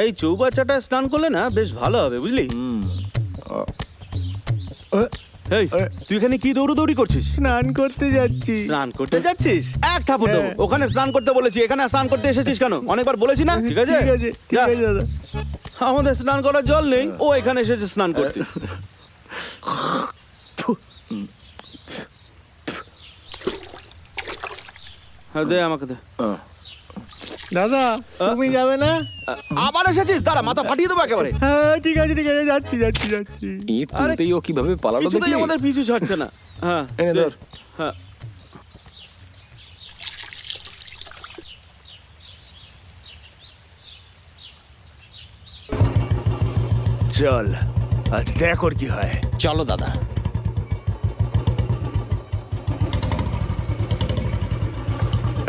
এই চৌবাচ্চাটা স্নান করলে না বেশ ভালো হবে, বুঝলি? এই তুই এখানে কি দৌড়ি করছিস? স্নান করতে যাচ্ছি। স্নান করতে যাচ্ছিস? এক থাপড় দেবো। ওখানে স্নান করতে বলেছি, এখানে স্নান করতে এসেছিস কেন? অনেকবার বলেছি না? ঠিক আছে ঠিক আছে, ঠিক যা। আছে দাদা। আমাদের স্নান করার জল নেই, ও এখানে এসেছে স্নান করতে। হ্যাঁ দে আমাকে দে। দাদা তুমি যাবে না? আবার এসেছিস? দাঁড়া, মাথা ফাটিয়ে দেবো একেবারে। হ্যাঁ ঠিক আছে ঠিক আছে, যাচ্ছি যাচ্ছি যাচ্ছি। ইট তুলতেই ও কিভাবে পালালো কিছুতেই দেখলি? আমাদের পিছু ছাড়ছে না। হ্যাঁ এনে দে। ধর। হ্যাঁ চল আজ দেখ ওর কি হয়। চলো দাদা।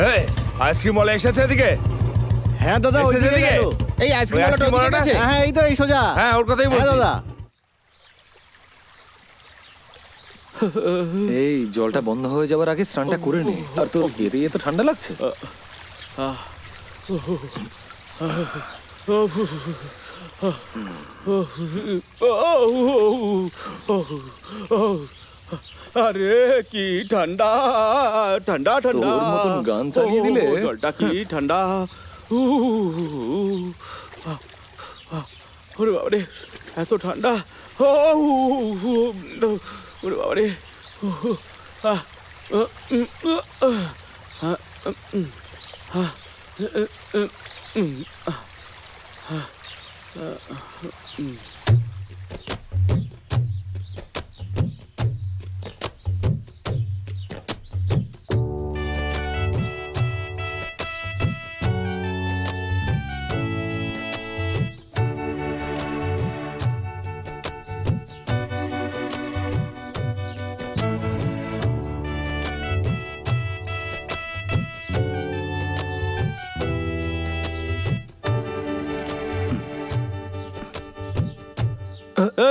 এই আইসক্রিম ওয়ালা এসেছে এদিকে। হ্যাঁ দাদা ওই এসেছে দিকে এদিকে? গেল। এই ওই আইসক্রিম আইসক্রিম ওয়ালাটা? আছে। হ্যাঁ এই তো এই সোজা। হ্যাঁ ওর কথাই হ্যাঁ বলছি। দাদা। এই জলটা বন্ধ হয়ে যাওয়ার আগে স্নানটা করে নে। আর তোর এতে তো ঠান্ডা লাগছে। আরে কি ঠান্ডা ঠান্ডা ঠান্ডা তোর মতন গান চালিয়ে দিলে। জলটা কি ঠান্ডা। ওরে বাবারে এত ঠান্ডা। ওরে বাবারে।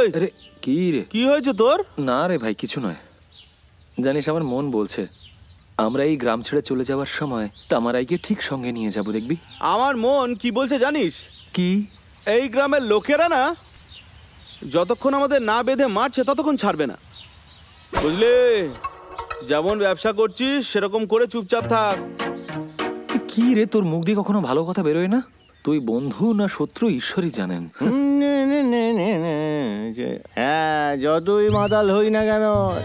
এই আরে কি রে? কি হয়েছে তোর? না রে ভাই, কিছু নয়। জানিস আমার মন বলছে আমরা এই গ্রাম ছেড়ে চলে যাওয়ার সময় তামারাইকে ঠিক সঙ্গে নিয়ে যাব, দেখবি? আমার মন কি বলছে জানিস? কি? এই গ্রামের লোকেরা না যতক্ষণ আমাদের না বেঁধে মারছে ততক্ষণ ছাড়বে না, বুঝলি? যেমন ব্যবসা করছিস সেরকম করে চুপচাপ থাক। কি রে, তোর মুখ দিয়ে কখনো ভালো কথা বেরোয় না? তুই বন্ধু না শত্রু ঈশ্বরই জানেন। হ্যাঁ যতই মাতাল হই না কেন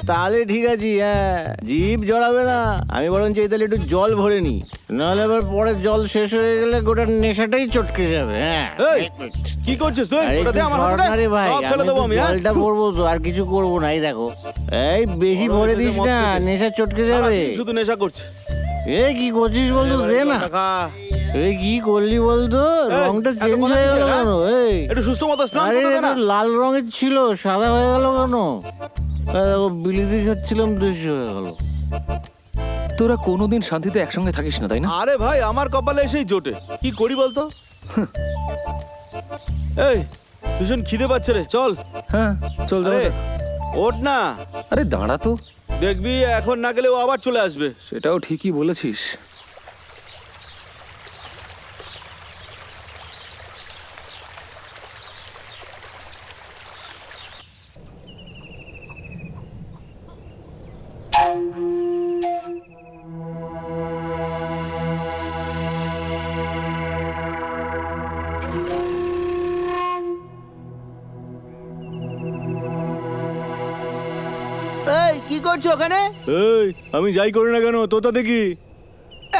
তাহলে ঠিক আছি। হ্যাঁ জিভ জড়াবে না। আমি বরঞ্চ এই তাহলে একটু জল ভরে নি, নাহলে আবার পরে জল শেষ হয়ে গেলে গোটা নেশাটাই চটকে যাবে। হ্যাঁ এই, কি করছিস তুই? আরে ওটা দে একটু আমার হাতে দে। সরকারি ভাই, সব ফেলে আমি দেবো তো আমি। হ্যাঁ? জলটা ভরবো তো, আর কিছু করবো না। এই দেখো, এই বেশি ভরে দিস মদ না, খেতে। নেশা চটকে যাবে। সারাদিন শুধু নেশা করছে। এই কি করছিস বলতো? দে না। টাকা। এই কি করলি বলতো? এই, রংটা এত চেঞ্জ কথা হয়ে কিসের, গেল হ্যাঁ? কেন? এই একটু সুস্থ মতো স্নান আরে করতে দে না। এটা লাল রঙের ছিল, সাদা হয়ে গেল কেন? দেখো বিলিতি খাচ্ছিলাম, দেশি হয়ে গেল। তোরা কোনোদিন শান্তিতে একসঙ্গে থাকিস না, তাই না? আরে ভাই আমার কপালে এসেই জোটে, কি করি বলতো? এই ভীষণ খিদে পাচ্ছে রে, চল। হ্যাঁ চল যাও। আরে, ওঠ না। আরে দাঁড়া তো, দেখবি এখন না গেলে ও আবার চলে আসবে। সেটাও ঠিকই বলেছিস। এই কি করছো ওখানে? এই আমি যাই করি না কেন তোতা দেখি।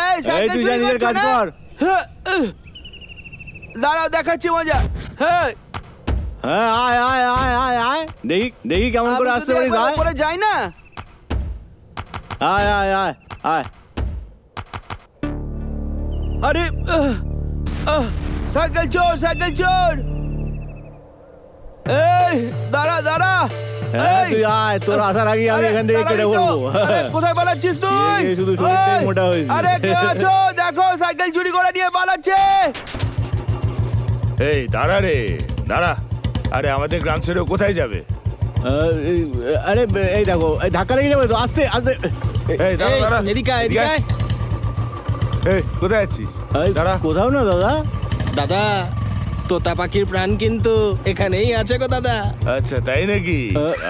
এই সাইকেল তুই যা চুরি নিজের করছো কাজ না? কর। হ্যাঁ, দাঁড়াও দেখাচ্ছি মজা। হ্যাঁ, হ্যাঁ আয় আয় আয় আয় আয়, দেখি দেখি কেমন করে আমি আসতে যদি পারিস। একবার আয় উপরে যাই না। আয় আয় আয় আয়। আরে সাইকেল চোর, সাইকেল চোর। এই দাঁড়া দাঁড়া। হ্যাঁ এই, তুই আয়, তোর আসার আগে আমি আরে, এখান থেকে কেটে দাঁড়াবি তো? পড়বো। আরে, কোথায় পালাচ্ছিস তুই? এই শুধু শরীরটাই এই, মোটা হয়েছে। আরে কে আছো? দেখো সাইকেল চুরি করে নিয়ে পালাচ্ছে। এই দাঁড়া রে, দাঁড়া। আরে আমাদের গ্রাম ছেড়ে ও কোথায় যাবে? আরে এই দেখো, এই ধাক্কা লেগে যাবে তো, আস্তে আস্তে। এই দাঁড়া দাঁড়া। এদিকে আয়, এদিকে আয়। এই কোথায় যাচ্ছিস? এই, দাঁড়া। কোথাও না দাদা। দাদা তোতা পাখির প্রাণ কিন্তু এখানেই আছে গো দাদা। আচ্ছা তাই নাকি?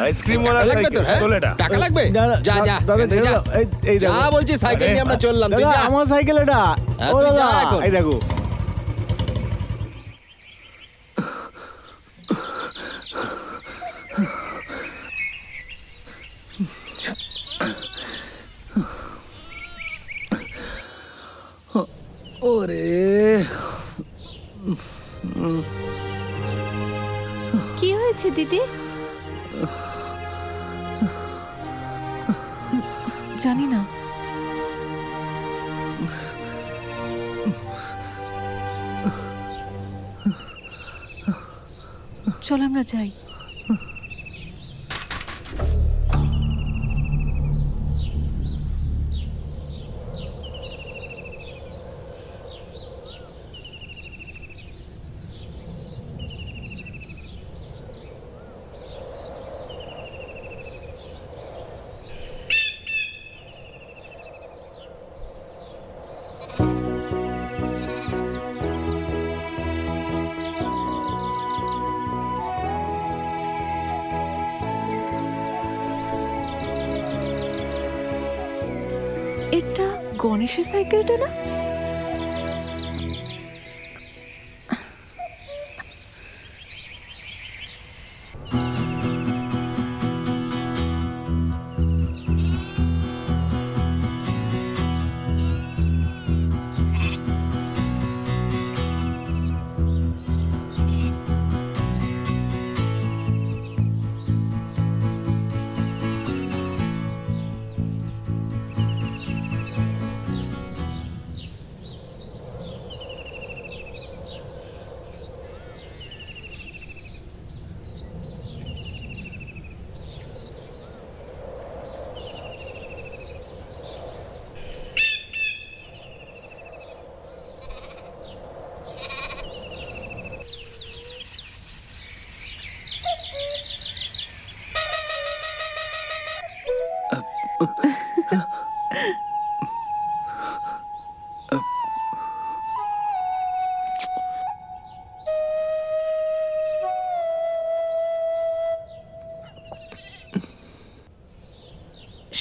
আইসক্রিম ওয়ালা টাকা লাগবে তোর? সাইকেল, হ্যাঁ? তোল এটা। টাকা লাগবে? না, না, যা যা দাদা, এখান থেকে যা। এই যা দেখো। বলছি, সাইকেল নিয়ে আমরা চললাম, তুই দাদা যা। আমার সাইকেল এটা। হ্যাঁ, ও তুই যা দাদা এখন। এই দেখো। ওরে কি হয়েছে দিদি? জানি না। চল আমরা যাই। এটা গণেশের সাইকেলটা না?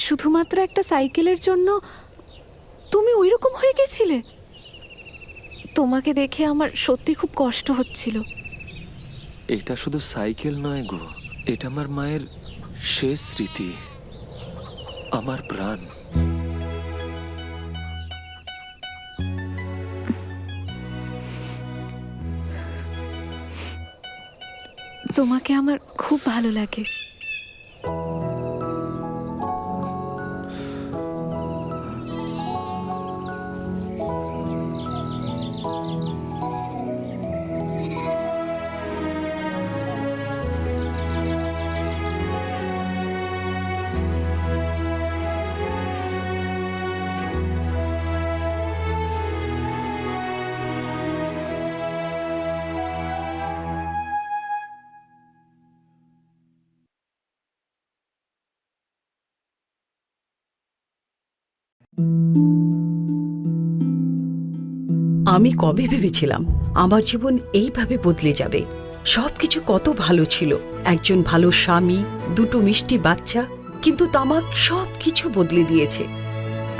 শুধুমাত্র একটা সাইকেলের জন্য তুমি ওইরকম হয়ে গেছিলে? তোমাকে দেখে আমার সত্যি খুব কষ্ট হচ্ছিল। এটা শুধু সাইকেল নয় গো, এটা আমার মায়ের শেষ স্মৃতি, আমার প্রাণ। তোমাকে আমার খুব ভালো লাগে। আমি কবে ভেবেছিলাম আমার জীবন এইভাবে বদলে যাবে। সবকিছু কত ভালো ছিল, একজন ভালো স্বামী, দুটো মিষ্টি বাচ্চা, কিন্তু তামাক সবকিছু বদলে দিয়েছে।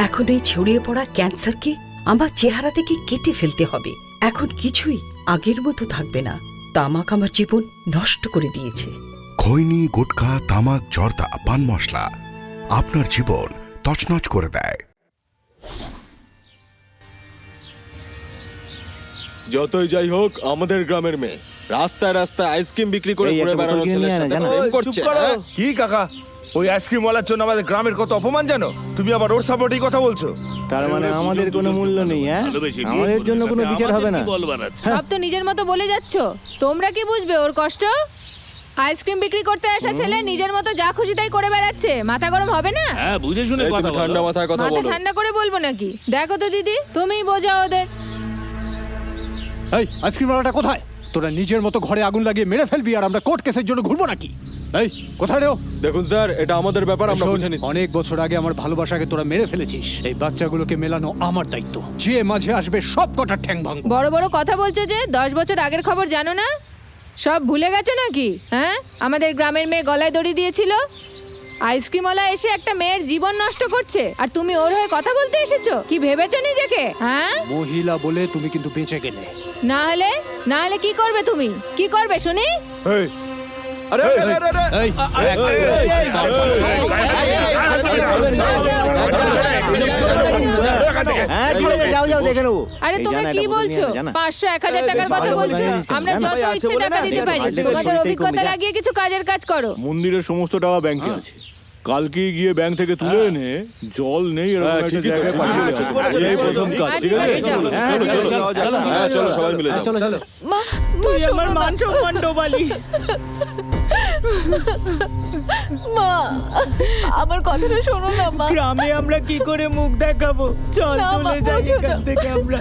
এখন এই ছড়িয়ে পড়া ক্যান্সারকে আমার চেহারা থেকে কেটে ফেলতে হবে। এখন কিছুই আগের মতো থাকবে না। তামাক আমার জীবন নষ্ট করে দিয়েছে। খৈনি, গুটখা, তামাক, জর্দা, পান মশলা আপনার জীবন তছনছ করে দেয়। যতই যাই হোক, আমাদের গ্রামের মেয়ে রাস্তায় রাস্তায় আইসক্রিম বিক্রি করে ঘুরে বেড়ানো ছেলের সাথে প্রেম করছে। হ্যাঁ? কি কাকা, ওই আইসক্রিমওয়ালার জন্য আমাদের গ্রামের কত অপমান জানো? তুমি আবার ওর সাপোর্টেই কথা বলছো? তার মানে আমাদের কোনো মূল্য নেই? হ্যাঁ, আমাদের জন্য কোনো বিচার হবে না? সব তো নিজের মতো বলে যাচ্ছ, তোমরা কি বুঝবে ওর কষ্ট? আইসক্রিম বিক্রি করতে আসা ছেলে নিজের মতো যা খুশি তাই করে বেড়াচ্ছে, মাথা গরম হবে না? হ্যাঁ, বুঝে শুনে কথা বলো। ঠান্ডা মাথায় কথা মাথা বলো। ঠান্ডা করে বলবো নাকি? দেখো তো দিদি, তুমিই বোঝাও ওদের। এই আইসক্রিমওয়ালাটা কোথায়? তোরা নিজের মতো ঘরে আগুন লাগিয়ে মেরে ফেলবি আর আমরা কোর্ট কেসের জন্য ঘুরবো নাকি? এই কোথায় রে ও? দেখুন স্যার, এটা আমাদের ব্যাপার, আমরা বুঝে নিচ্ছি। অনেক বছর আগে আমার ভালোবাসাকে তোরা মেরে ফেলেছিস। এই বাচ্চাগুলোকে মেলানো আমার দায়িত্ব। যে মাঝে আসবে সব কটা ঠ্যাং ভাঙবো। বড় বড় কথা বলছো যে? 10 বছর আগের খবর জানো না? সব ভুলে গেছো নাকি? হ্যাঁ, আমাদের গ্রামের মেয়ে গলায় দড়ি দিয়েছিল, আইসক্রিমওয়ালা এসে একটা মেয়ের জীবন নষ্ট করছে, আর তুমি ওর হয়ে কথা বলতে এসেছো? কি ভেবেছো নিজেকে? হ্যাঁ, মহিলা বলে তুমি কিন্তু বেঁচে গেলে। না হলে কি করবে তুমি? কি করবে শুনি? আরে আরে তোমরা কি বলছো? 500-1000 টাকার কথা বলছো? আমরা যত ইচ্ছে টাকা দিতে পারি, তোমাদের অভিজ্ঞতা লাগিয়ে কিছু কাজের কাজ করো। মন্দিরের সমস্ত টাকা ব্যাংকে আছে। কালকে গিয়ে ব্যাংক থেকে তুলে এনে জল নেই এরকম একটা জায়গায় পাঠিয়ে দেওয়া। এই প্রথম কাজ, ঠিক আছে? চলো চলো যাও যাও হ্যাঁ চলো সবাই মিলে যাও। চলো চলো মা তুই আমার মান সম্মান ডোবালি। মা আমার কথাটা শোনো না মা। গ্রামে আমরা কি করে মুখ দেখাবো? চল না, মা, চলে যাই বোঝো এখান না। থেকে আমরা।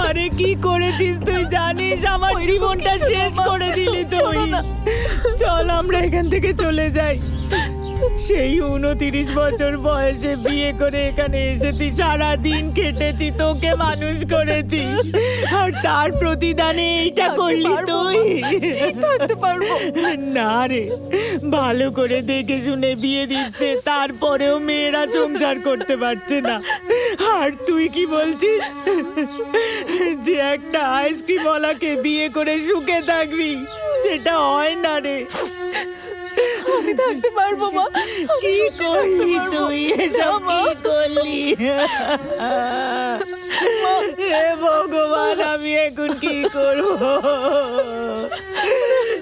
আরে কি করেছিস তুই জানিস? আমার ওইরকম জীবনটা কিছু না, শেষ মা। করে দিলি তুই। শোনো না। চল আমরা এখান থেকে চলে যাই। সেই 29 বছর বয়সে বিয়ে করে এখানে এসেছি, সারা দিন খেটেছি, তোকে মানুষ করেছি, আর তার প্রতিদানে এইটা করলি তুই। ঠিক থাকতে পারবো। না রে, ভালো করে দেখে শুনে বিয়ে দিচ্ছে, তারপরেও মেয়েরা সংসার করতে পারছে না। আর তুই কি বলছিস যে একটা আইসক্রিমওয়ালাকে বিয়ে করে সুখে থাকবি? সেটা হয় না রে। আমি থাকতে পারবো মা। কি করলি তুই? এসব কি করলি? হে ভগবান, আমি এখন কি করব?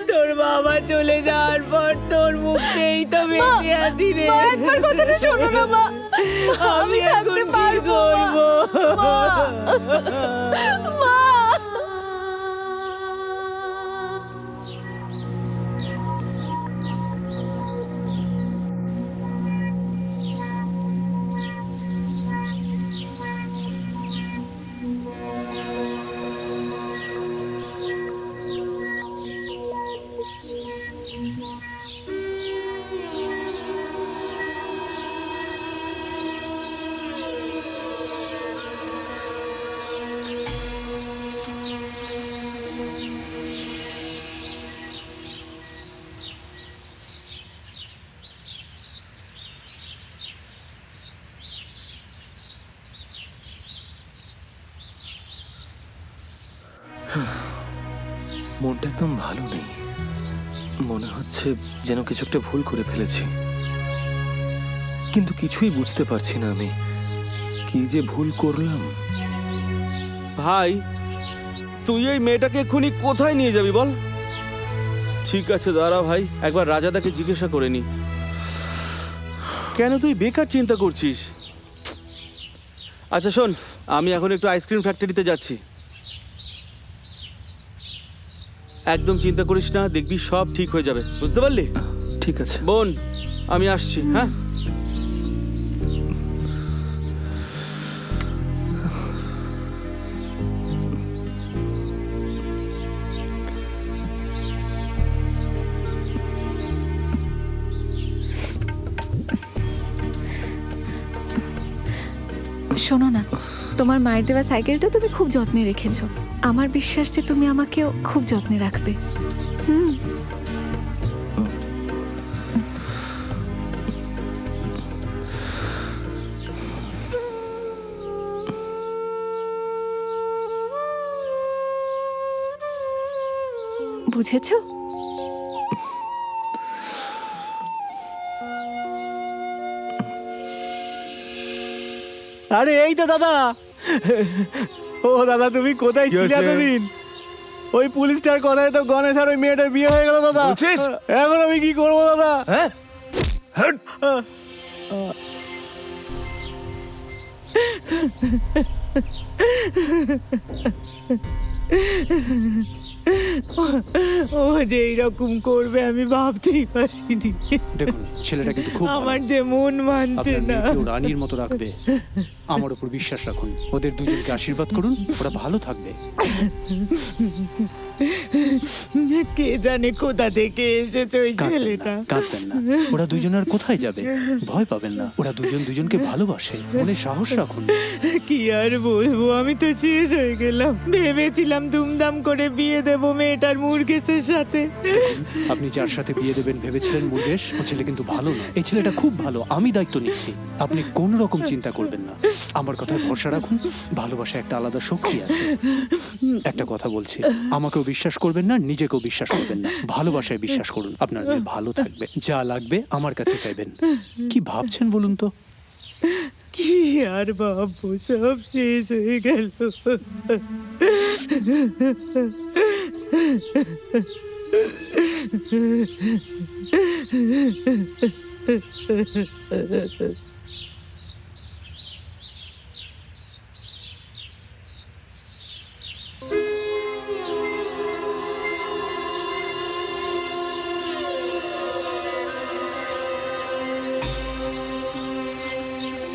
তোর বাবা চলে যাওয়ার পর তোর মুখ চেয়েই তো বেঁচে আছি রে। মা একবার কথাটা শোনো না মা। আমি থাকতে পারবো মা। মনটা একদম ভালো নেই। মনে হচ্ছে যেন কিছু একটা ভুল করে ফেলেছি, কিন্তু কিছুই বুঝতে পারছি না আমি কি যে ভুল করলাম। ভাই, তুই এই মেয়েটাকে এক্ষুনি কোথায় নিয়ে যাবি বল? ঠিক আছে দাঁড়া ভাই, একবার রাজাদাকে জিজ্ঞাসা করে নি। কেন তুই বেকার চিন্তা করছিস? আচ্ছা শোন, আমি এখন একটু আইসক্রিম ফ্যাক্টরিতে যাচ্ছি। একদম চিন্তা করিস না, দেখবি সব ঠিক হয়ে যাবে, বুঝতে পারলি? ঠিক আছে বোন, আমি আসছি। হ্যাঁ শোনো না, তোমার মায়ের দেওয়া সাইকেলটা তুমি খুব যত্নে রেখেছো। আমার বিশ্বাস যে তুমি আমাকেও খুব যত্নে রাখবে। হুম। বুঝেছো? আরে এই তো দাদা। ও দাদা, তুমি কোথায় ছিলে এতদিন? ওই পুলিশটার কথায় তো গণেশ আর ওই মেয়েটার বিয়ে হয়ে গেল দাদা। এখন আমি কি করবো দাদা? হ্যাঁ ও যে এইরকম করবে আমি ভাবতেই পারিনি। দেখুন, ছেলেটা কিন্তু খুব ভালো। আমার যে মন মানছে আপনার না। মেয়েকেও রানীর মতো রাখবে, আমার উপর বিশ্বাস রাখুন। ওদের দুজনকে আশীর্বাদ করুন, ওরা ভালো থাকবে। কে জানে কোথা থেকে এসেছে ওই ছেলেটা। কাঁদবেন না, ওরা দুজন আর কোথায় যাবে? ভয় পাবেন না, ওরা দুজন দুজনকে ভালোবাসে। মনে সাহস রাখুন। কি আর বলবো, আমি তো শেষ হয়ে গেলাম। ভেবেছিলাম ধুমধাম করে বিয়ে দেবো মেয়েটার মুরগেসের সাথে। আপনি যার সাথে বিয়ে দেবেন ভেবেছিলেন মুরগেশ, ও ছেলে কিন্তু ভালো না। এই ছেলেটা খুব ভালো, আমি দায়িত্ব নিচ্ছি। আপনি কোন রকম চিন্তা করবেন না, আমার কথায় ভরসা রাখুন। ভালোবাসা একটা আলাদা শক্তি আছে। একটা কথা বলছি, আমাকেও বিশ্বাস করবেন না, নিজেকেও বিশ্বাস করবেন না, ভালোবাসায় বিশ্বাস করুন। আপনার মেয়ে ভালো থাকবে, যা লাগবে আমার কাছে চাইবেন। কি ভাবছেন বলুন তো? কি আর ভাববো, সব শেষ হয়ে গেল।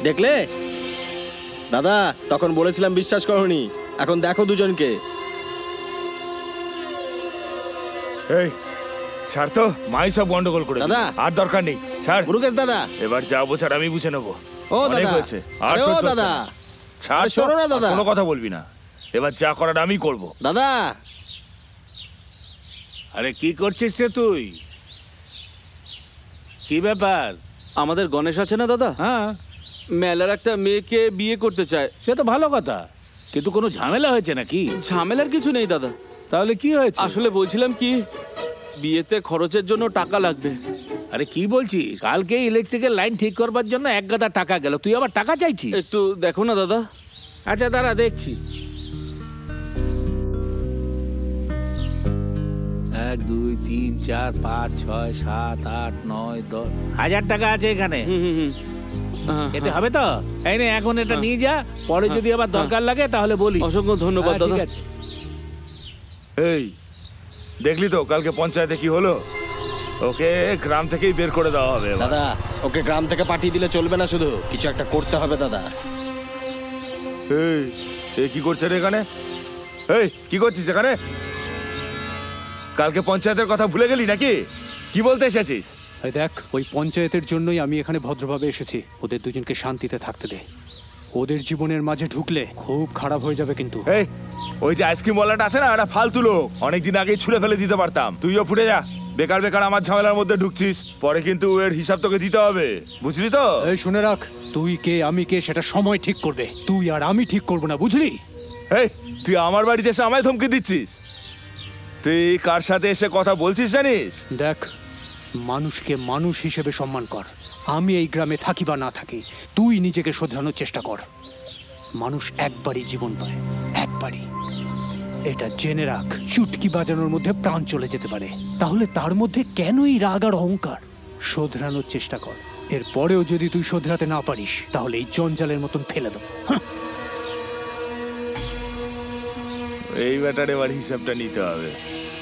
দেখলে দাদা, তখন বলেছিলাম বিশ্বাস করনি, এখন দেখো দুজনকে। এই ছাড় তো, মাই সব গন্ডগোল করে দাদা। দিল। আর দরকার নেই, ছাড়। মুরুগেশ দাদা, এবার যা বোঝার আমি বুঝে নেবো। ও অনেক দাদা, হয়েছে। আর আরে ও সহ্য হচ্ছে দাদা, না। ছাড় আরে শোনো না তো, আর দাদা। কোনো কথা বলবি না। এবার যা করার আমি করব। দাদা। আরে কি করছিস রে তুই? কি ব্যাপার? আমাদের গণেশ আছে না দাদা, হ্যাঁ, মেলার একটা মেয়েকে বিয়ে করতে চায়। সে তো ভালো কথা, কিন্তু কোনো ঝামেলা হয়েছে নাকি? ঝামেলার কিছু নেই দাদা। তাহলে কি হয়েছে? আসলে বলছিলাম কি, বিয়েতে খরচের জন্য টাকা লাগবে। আরে কি বলছিস? কালকে ইলেকট্রিকের লাইন ঠিক করবার জন্য এক গাদা টাকা গেল, তুই আবার টাকা চাইছিস? একটু দেখো না দাদা। আচ্ছা দাঁড়া, দেখছি। 1 2 3 4 5 6 7 8 9 10 হাজার টাকা আছে এখানে। এতে হবে তো? এই নে, এখন এটা নিয়ে যা, পরে যদি আবার দরকার লাগে তাহলে বলি। অসংখ্য ধন্যবাদ হ্যাঁ, ঠিক দাদা। আছে। এই দেখলি তো কালকে পঞ্চায়েতে কি হলো? ওকে গ্রাম থেকেই বের করে দেওয়া হবে এবার। দাদা, ওকে গ্রাম থেকে পাঠিয়ে দিলে চলবে না, শুধু কিছু একটা করতে হবে দাদা। এই এ কি করছে রে এখানে? এই কি করছিস এখানে? কালকে পঞ্চায়েতের কথা ভুলে গেলি নাকি? কি বলতে এসেছিস? এই দেখ, ওই পঞ্চায়েতের জন্যই আমি এখানে ভদ্রভাবে এসেছি। ওদের দুজনকে শান্তিতে থাকতে দে। ওদের জীবনের মাঝে ঢুকলে খুব খারাপ হয়ে যাবে কিন্তু। এই ওই যে আইসক্রিম ওয়ালাটা আছে না, এটা ফালতু লোক। অনেকদিন আগেই ছুঁড়ে ফেলে দিতে পারতাম। তুইও ফুটে যা, বেকার বেকার আমার ঝামেলার মধ্যে ঢুকছিস। পরে কিন্তু এর হিসাব তোকে দিতে হবে, বুঝলি তো? এই শুনে রাখ, তুই কে আমি কে সেটা সময় ঠিক করবে, তুই আর আমি ঠিক করবো না, বুঝলি? এই তুই আমার বাড়িতে এসে আমায় ধমকি দিচ্ছিস? তুই কার সাথে এসে কথা বলছিস জানিস? দেখ, মানুষকে মানুষ হিসেবে সম্মান কর। আমি এই গ্রামে থাকি বা না থাকি, তুই নিজেকে শোধরানোর চেষ্টা কর। মানুষ একবারই জীবন পায়, একবারই। এটা জেনে রাখ, চুটকি বাজানোর মধ্যে প্রাণ চলে যেতে পারে। তাহলে তার মধ্যে কেন এই রাগ আর অহংকার? শোধরানোর চেষ্টা কর। এরপরেও যদি তুই শোধরাতে না পারিস, তাহলে এই জঞ্জালের মতন ফেলে দেবো। এই ব্যাটার এবার হিসাবটা নিতে হবে।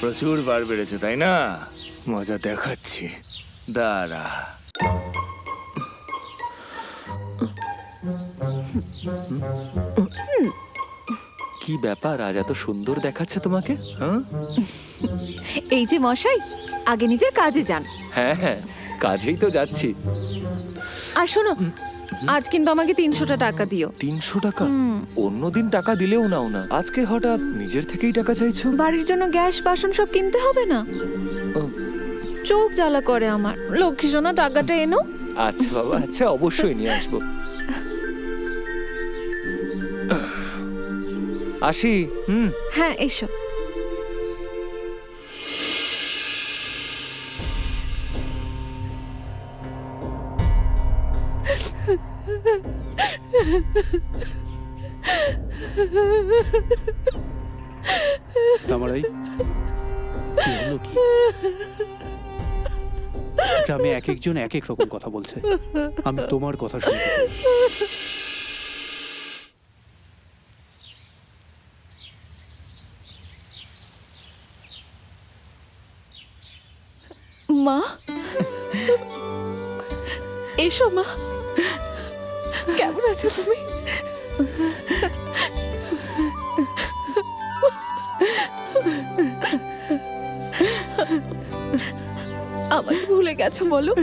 প্রচুর বার বেড়েছে, তাই না? মজা দেখাচ্ছি, দাঁড়া। কি ব্যাপার, আজ এত সুন্দর দেখাচ্ছে তোমাকে? হ্যাঁ এই যে মশাই, আগে নিজের কাজে যান। হ্যাঁ হ্যাঁ, কাজেই তো যাচ্ছি। আর শোনো, আজ কিন্তু আমাকে 300টা টাকা দিও। 300 টাকা? অন্যদিন টাকা দিলেও নাও না, আজকে হঠাৎ নিজের থেকেই টাকা চাইছো? বাড়ির জন্য গ্যাস বাসন সব কিনতে হবে না? চোখ জ্বালা করে আমার। লক্ষ্মী সোনা, টাকাটা এনো। আচ্ছা বাবা, আচ্ছা, অবশ্যই নিয়ে আসবো। আসি। হ্যাঁ, এসো। তামারাই, কি হলো কি? গ্রামে এক একজন এক এক রকম কথা বলছে, আমি তোমার কথা শুনতে চাই। মা, এসো মা। কেমন আছো তুমি? আমাকে ভুলে গেছো বলো?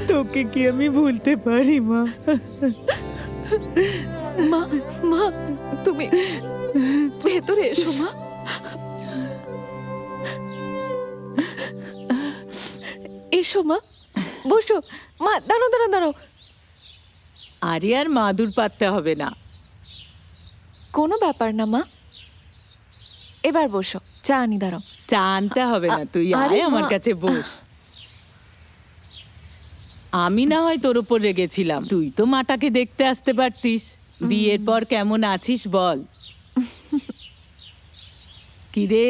তোকে কি আমি ভুলতে পারি মা? মা, মা তুমি ভেতরে এসো মা। এসো মা, বসো। মা দাঁড়াও দাঁড়াও দাঁড়াও। আরে আর মাদুর পাততে হবে না। কোনো ব্যাপার না মা, এবার বসো। চা আনি, দাঁড়াও। চা আনতে হবে না, তুই আয় আমার কাছে বস। আমি না হয় তোর উপর রেগেছিলাম, তুই তো মাটাকে দেখতে আসতে পারতিস। বিয়ের পর কেমন আছিস বল? কি রে,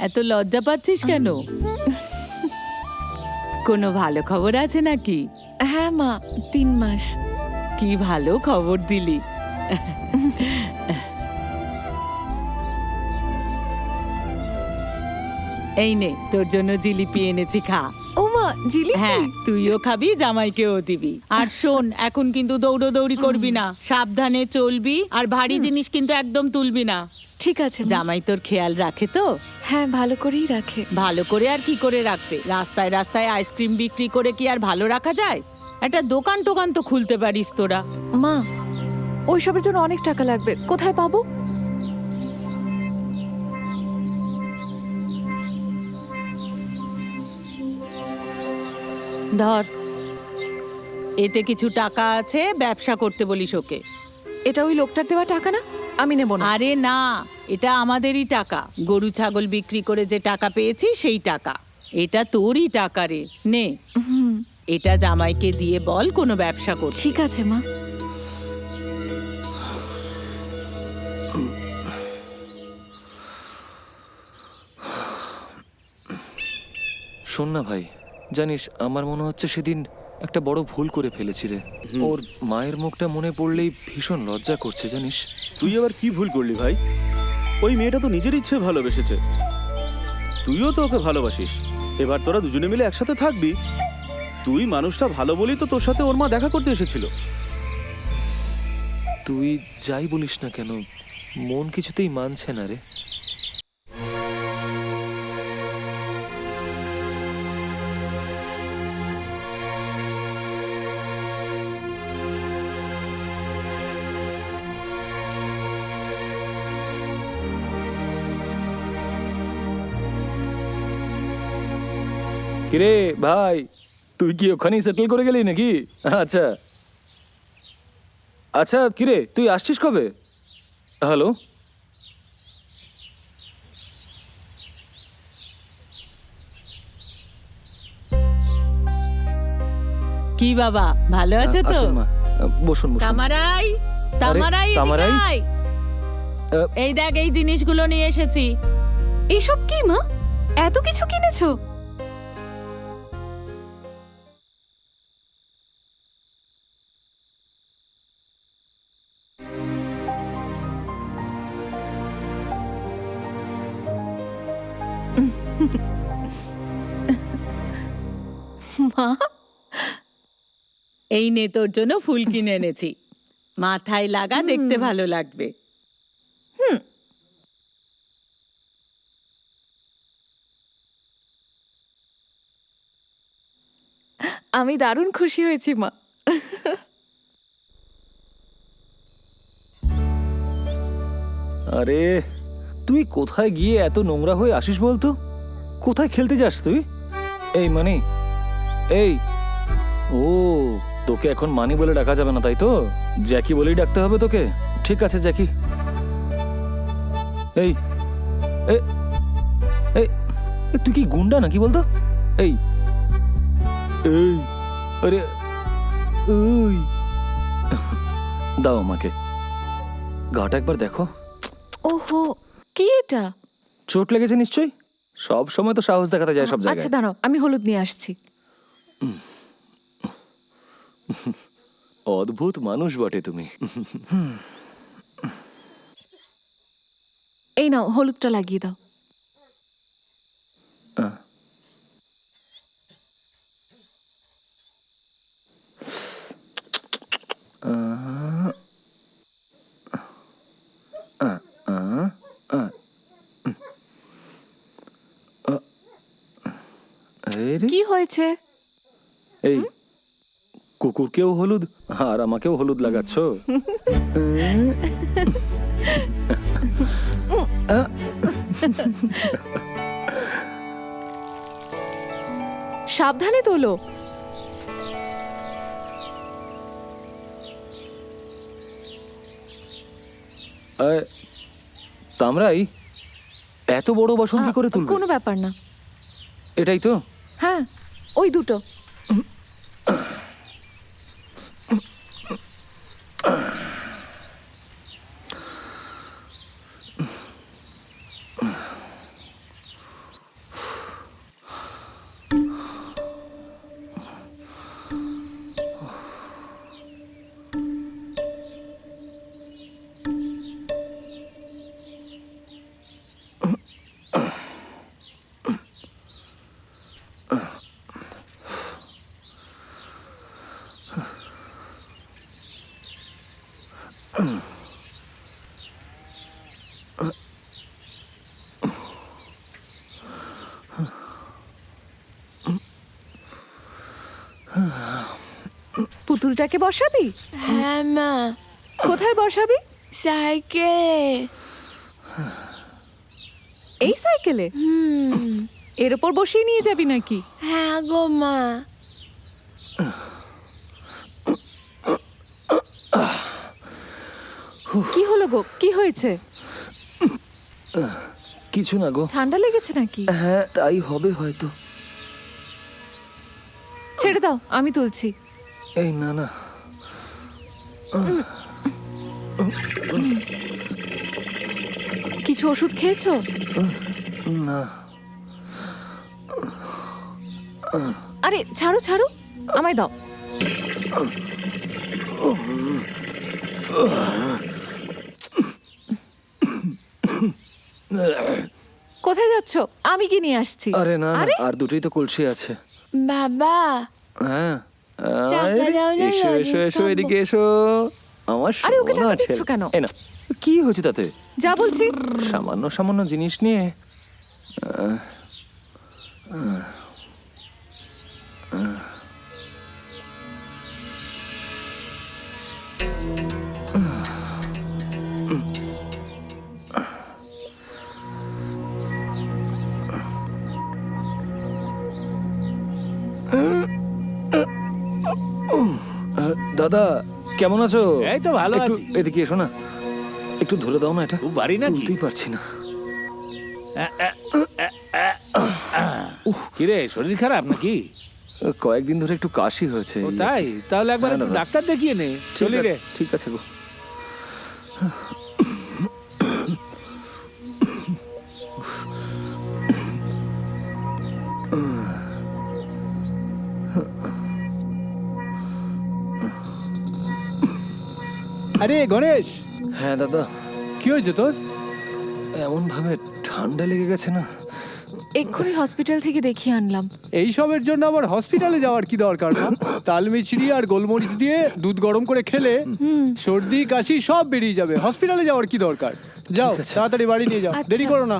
এত লজ্জা পাচ্ছিস কেন? কোনো ভালো খবর আছে নাকি? হ্যাঁ মা, 3 মাস। কি ভালো খবর দিলি। এই নে তোর জন্য জিলিপি এনেছি, খা। ও মা, জিলিপি? হ্যাঁ, তুইও খাবি, জামাইকেও দিবি। আর শোন, এখন কিন্তু দৌড়োদৌড়ি করবি না, সাবধানে চলবি, আর ভারী জিনিস কিন্তু একদম তুলবি না। ঠিক আছে মা। জামাই তোর খেয়াল রাখে তো? হ্যাঁ, ভালো করেই রাখে। ভালো করে আর কি করে রাখবে? রাস্তায় রাস্তায় আইসক্রিম বিক্রি করে কি আর ভালো রাখা যায়? একটা দোকান টোকান তো খুলতে পারিস তোরা। মা, ওইসবের জন্য অনেক টাকা লাগবে, কোথায় পাবো? ধর, এতে কিছু টাকা আছে, ব্যবসা করতে বলিস ওকে। এটা ওই লোকটার দেওয়া টাকা না? আমি নেব না। আরে না, এটা আমাদেরই টাকা। গরু ছাগল বিক্রি করে যে টাকা পেয়েছি সেই টাকা। এটা তোরই টাকা রে, নে। এটা জামাইকে দিয়ে বল কোনো ব্যবসা কর। ঠিক আছে মা। শোন না ভাই, জানিস আমার মনে হচ্ছে সেদিন একটা বড় ভুল করে ফেলেছি রে। ওর মায়ের মুখটা মনে পড়লেই ভীষণ লজ্জা করছে, জানিস। তুই আবার কি ভুল করলি ভাই? ওই মেয়েটা তো নিজের ইচ্ছে ভালোবেসেছে, তুইও তো ওকে ভালোবাসিস। এবার তোরা দুজনে মিলে একসাথে থাকবি। তুই মানুষটা ভালো বলি তো তোর সাথে ওর মা দেখা করতে এসেছিল। তুই যাই বলিস না কেন, মন কিছুতেই মানছে না রে। কিরে ভাই, তুই কি ওখানেই সেটেল করে গেলি নাকি? আচ্ছা আচ্ছা, কিরে তুই আসছিস কবে? হ্যালো, কি বাবা, ভালো আছো তো? আসুন মা, বসুন বসুন। তামারাই, তামারাই, তামারাই? এদিকে আয়। এই দেখ, এই জিনিসগুলো নিয়ে এসেছি। এসব কি মা? এত কিছু কিনেছো? মা, এই নে তোর জন্য ফুল কিনে এনেছি, মাথায় লাগা, দেখতে ভালো লাগবে। আমি দারুণ খুশি হয়েছি মা। আরে তুই কোথায় গিয়ে এত নোংরা হয়ে আসিস বলতো? কোথায় খেলতে যাস তুই? এই মানি, এই, ও তোকে এখন মানি বলে ডাকা যাবে না তাই তো? জ্যাকি বলেই ডাকতে হবে তোকে। ঠিক আছে জ্যাকি। এই এই এই, তুই কি গুন্ডা নাকি বলতো? এই এই, আরে ওই, দাও আমাকে গাটা একবার দেখো। ওহো, কি এটা? চোট লেগেছে নিশ্চয়ই। সব সময় তো সাহস দেখাতে যায় সব আচ্ছা জায়গায়। দাঁড়াও, আমি হলুদ নিয়ে আসছি। অদ্ভুত মানুষ বটে তুমি। এই নাও, হলুদটা লাগিয়ে দাও। কি হয়েছে? এই কুকুরকেও হলুদ আর আমাকেও হলুদ লাগাচ্ছ? সাবধানে তোলো। তামরাই, এত বড় বাসন কি করে তুলবে? কোনো ব্যাপার না। এটাই তো? হ্যাঁ, ওই দুটো। পুতুলটাকে বসাবি? হ্যাঁ মা। কোথায় বসাবি? সাইকেলে। এই সাইকেলে? এর ওপর বসিয়ে নিয়ে যাবি নাকি? হ্যাঁ গো মা। কি হলো গো, কি হয়েছে? কিছু না গো। ঠান্ডা লেগেছে নাকি? হ্যাঁ তাই হবে হয়তো। ছেড়ে দাও, আমি তুলছি। এই না না, কিছু ওষুধ খেয়েছো? না। আরে ছাড়ো ছাড়ো, আমায় দাও। কোথায় যাচ্ছ? আমি কি নিয়ে আসছি। আরে না না, আর দুটোই তো কলসি আছে। বাবা। হ্যাঁ টাকা দাও না, এসো এসো লজেন্স এসো, খাবো। এদিকে এসো। আমার আরে ওকে সোনা টাকা আছে। দিচ্ছ কেন? এই না, কি হয়েছে তাতে? যা বলছি। সামান্য সামান্য জিনিস নিয়ে দাদা কেমন আছো? এই তো ভালো একটু আছি। এদিকে এসো না, একটু ধরে দাও না এটা। খুব ভারী নাকি? তুলতেই পারছি না। কিরে, শরীর খারাপ নাকি? কয়েকদিন ধরে একটু কাশি হয়েছে। ও তাই? তাহলে একবার হ্যাঁ, একটু দাদা। ডাক্তার দেখিয়ে নে। ঠিক চলি আছে, রে। ঠিক আছে গো। আরে গণেশ, হ্যাঁ দাদা। কি হয়েছে তোর? এমন ভাবে ঠান্ডা লেগে গেছে না। এক্ষুনি হসপিটাল থেকে দেখিয়ে আনলাম। এই সবের জন্য আবার হসপিটালে যাওয়ার কি দরকার? না তাল মিছরি আর গোলমরিচ দিয়ে দুধ গরম করে খেলে সর্দি কাশি সব বেরিয়ে যাবে। হসপিটালে যাওয়ার কি দরকার? যাও তাড়াতাড়ি বাড়ি নিয়ে যাও, আচ্ছা। দেরি করো না।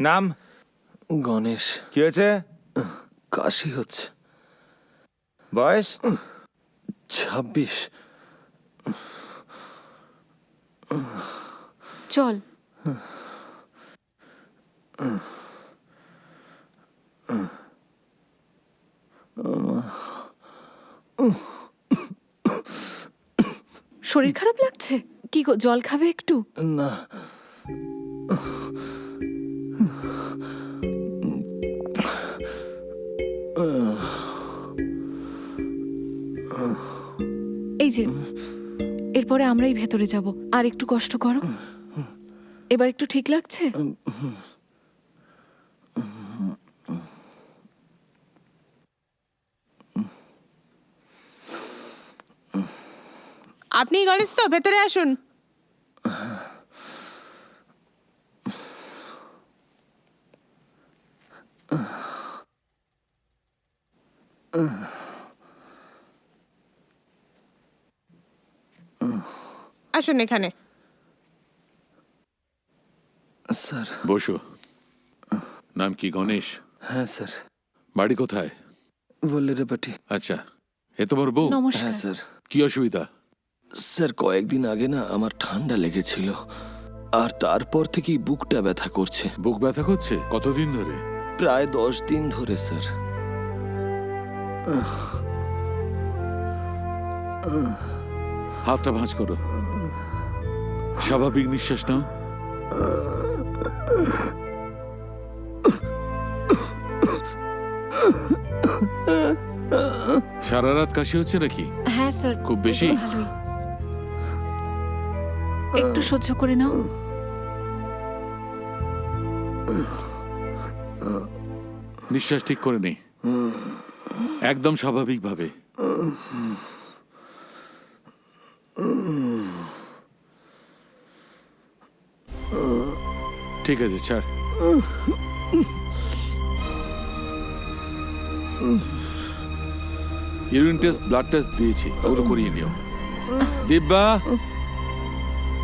নাম? গণেশ। কি হয়েছে? কাশি হচ্ছে। বয়স? 26। চল। শরীর খারাপ লাগছে? কি গো, জল খাবে একটু? না। এই যে, এরপরে আমরাই ভেতরে যাব। আর একটু কষ্ট করো। এবার একটু ঠিক লাগছে? আপনি গণেশ তো, ভেতরে আসুন। আসুন এখানে। স্যার। বসো। নাম কি গণেশ? হ্যাঁ স্যার। বাড়ি কোথায়? ভল্লেরাপাটি। আচ্ছা, এ তোমার বউ? হ্যাঁ স্যার। কি অসুবিধা? স্যার কয়েকদিন আগে না আমার ঠান্ডা লেগেছিল, আর তারপর থেকেই বুকটা ব্যথা করছে। বুক ব্যথা করছে? কতদিন ধরে? প্রায় 10 দিন ধরে স্যার। হাতটা ভাঁজ করো, স্বাভাবিক নিঃশ্বাস নাও। সারা রাত কাশি হচ্ছে নাকি? হ্যাঁ স্যার। খুব বেশি? ভালোই। একটু সহ্য করে নাও। নিঃশ্বাস ঠিক করে নে, একদম স্বাভাবিকভাবে। ঠিক আছে, ছাড়। ইউরিন টেস্ট, ব্লাড টেস্ট দিয়েছি, ওগুলো করিয়ে নিও। দিব্যা,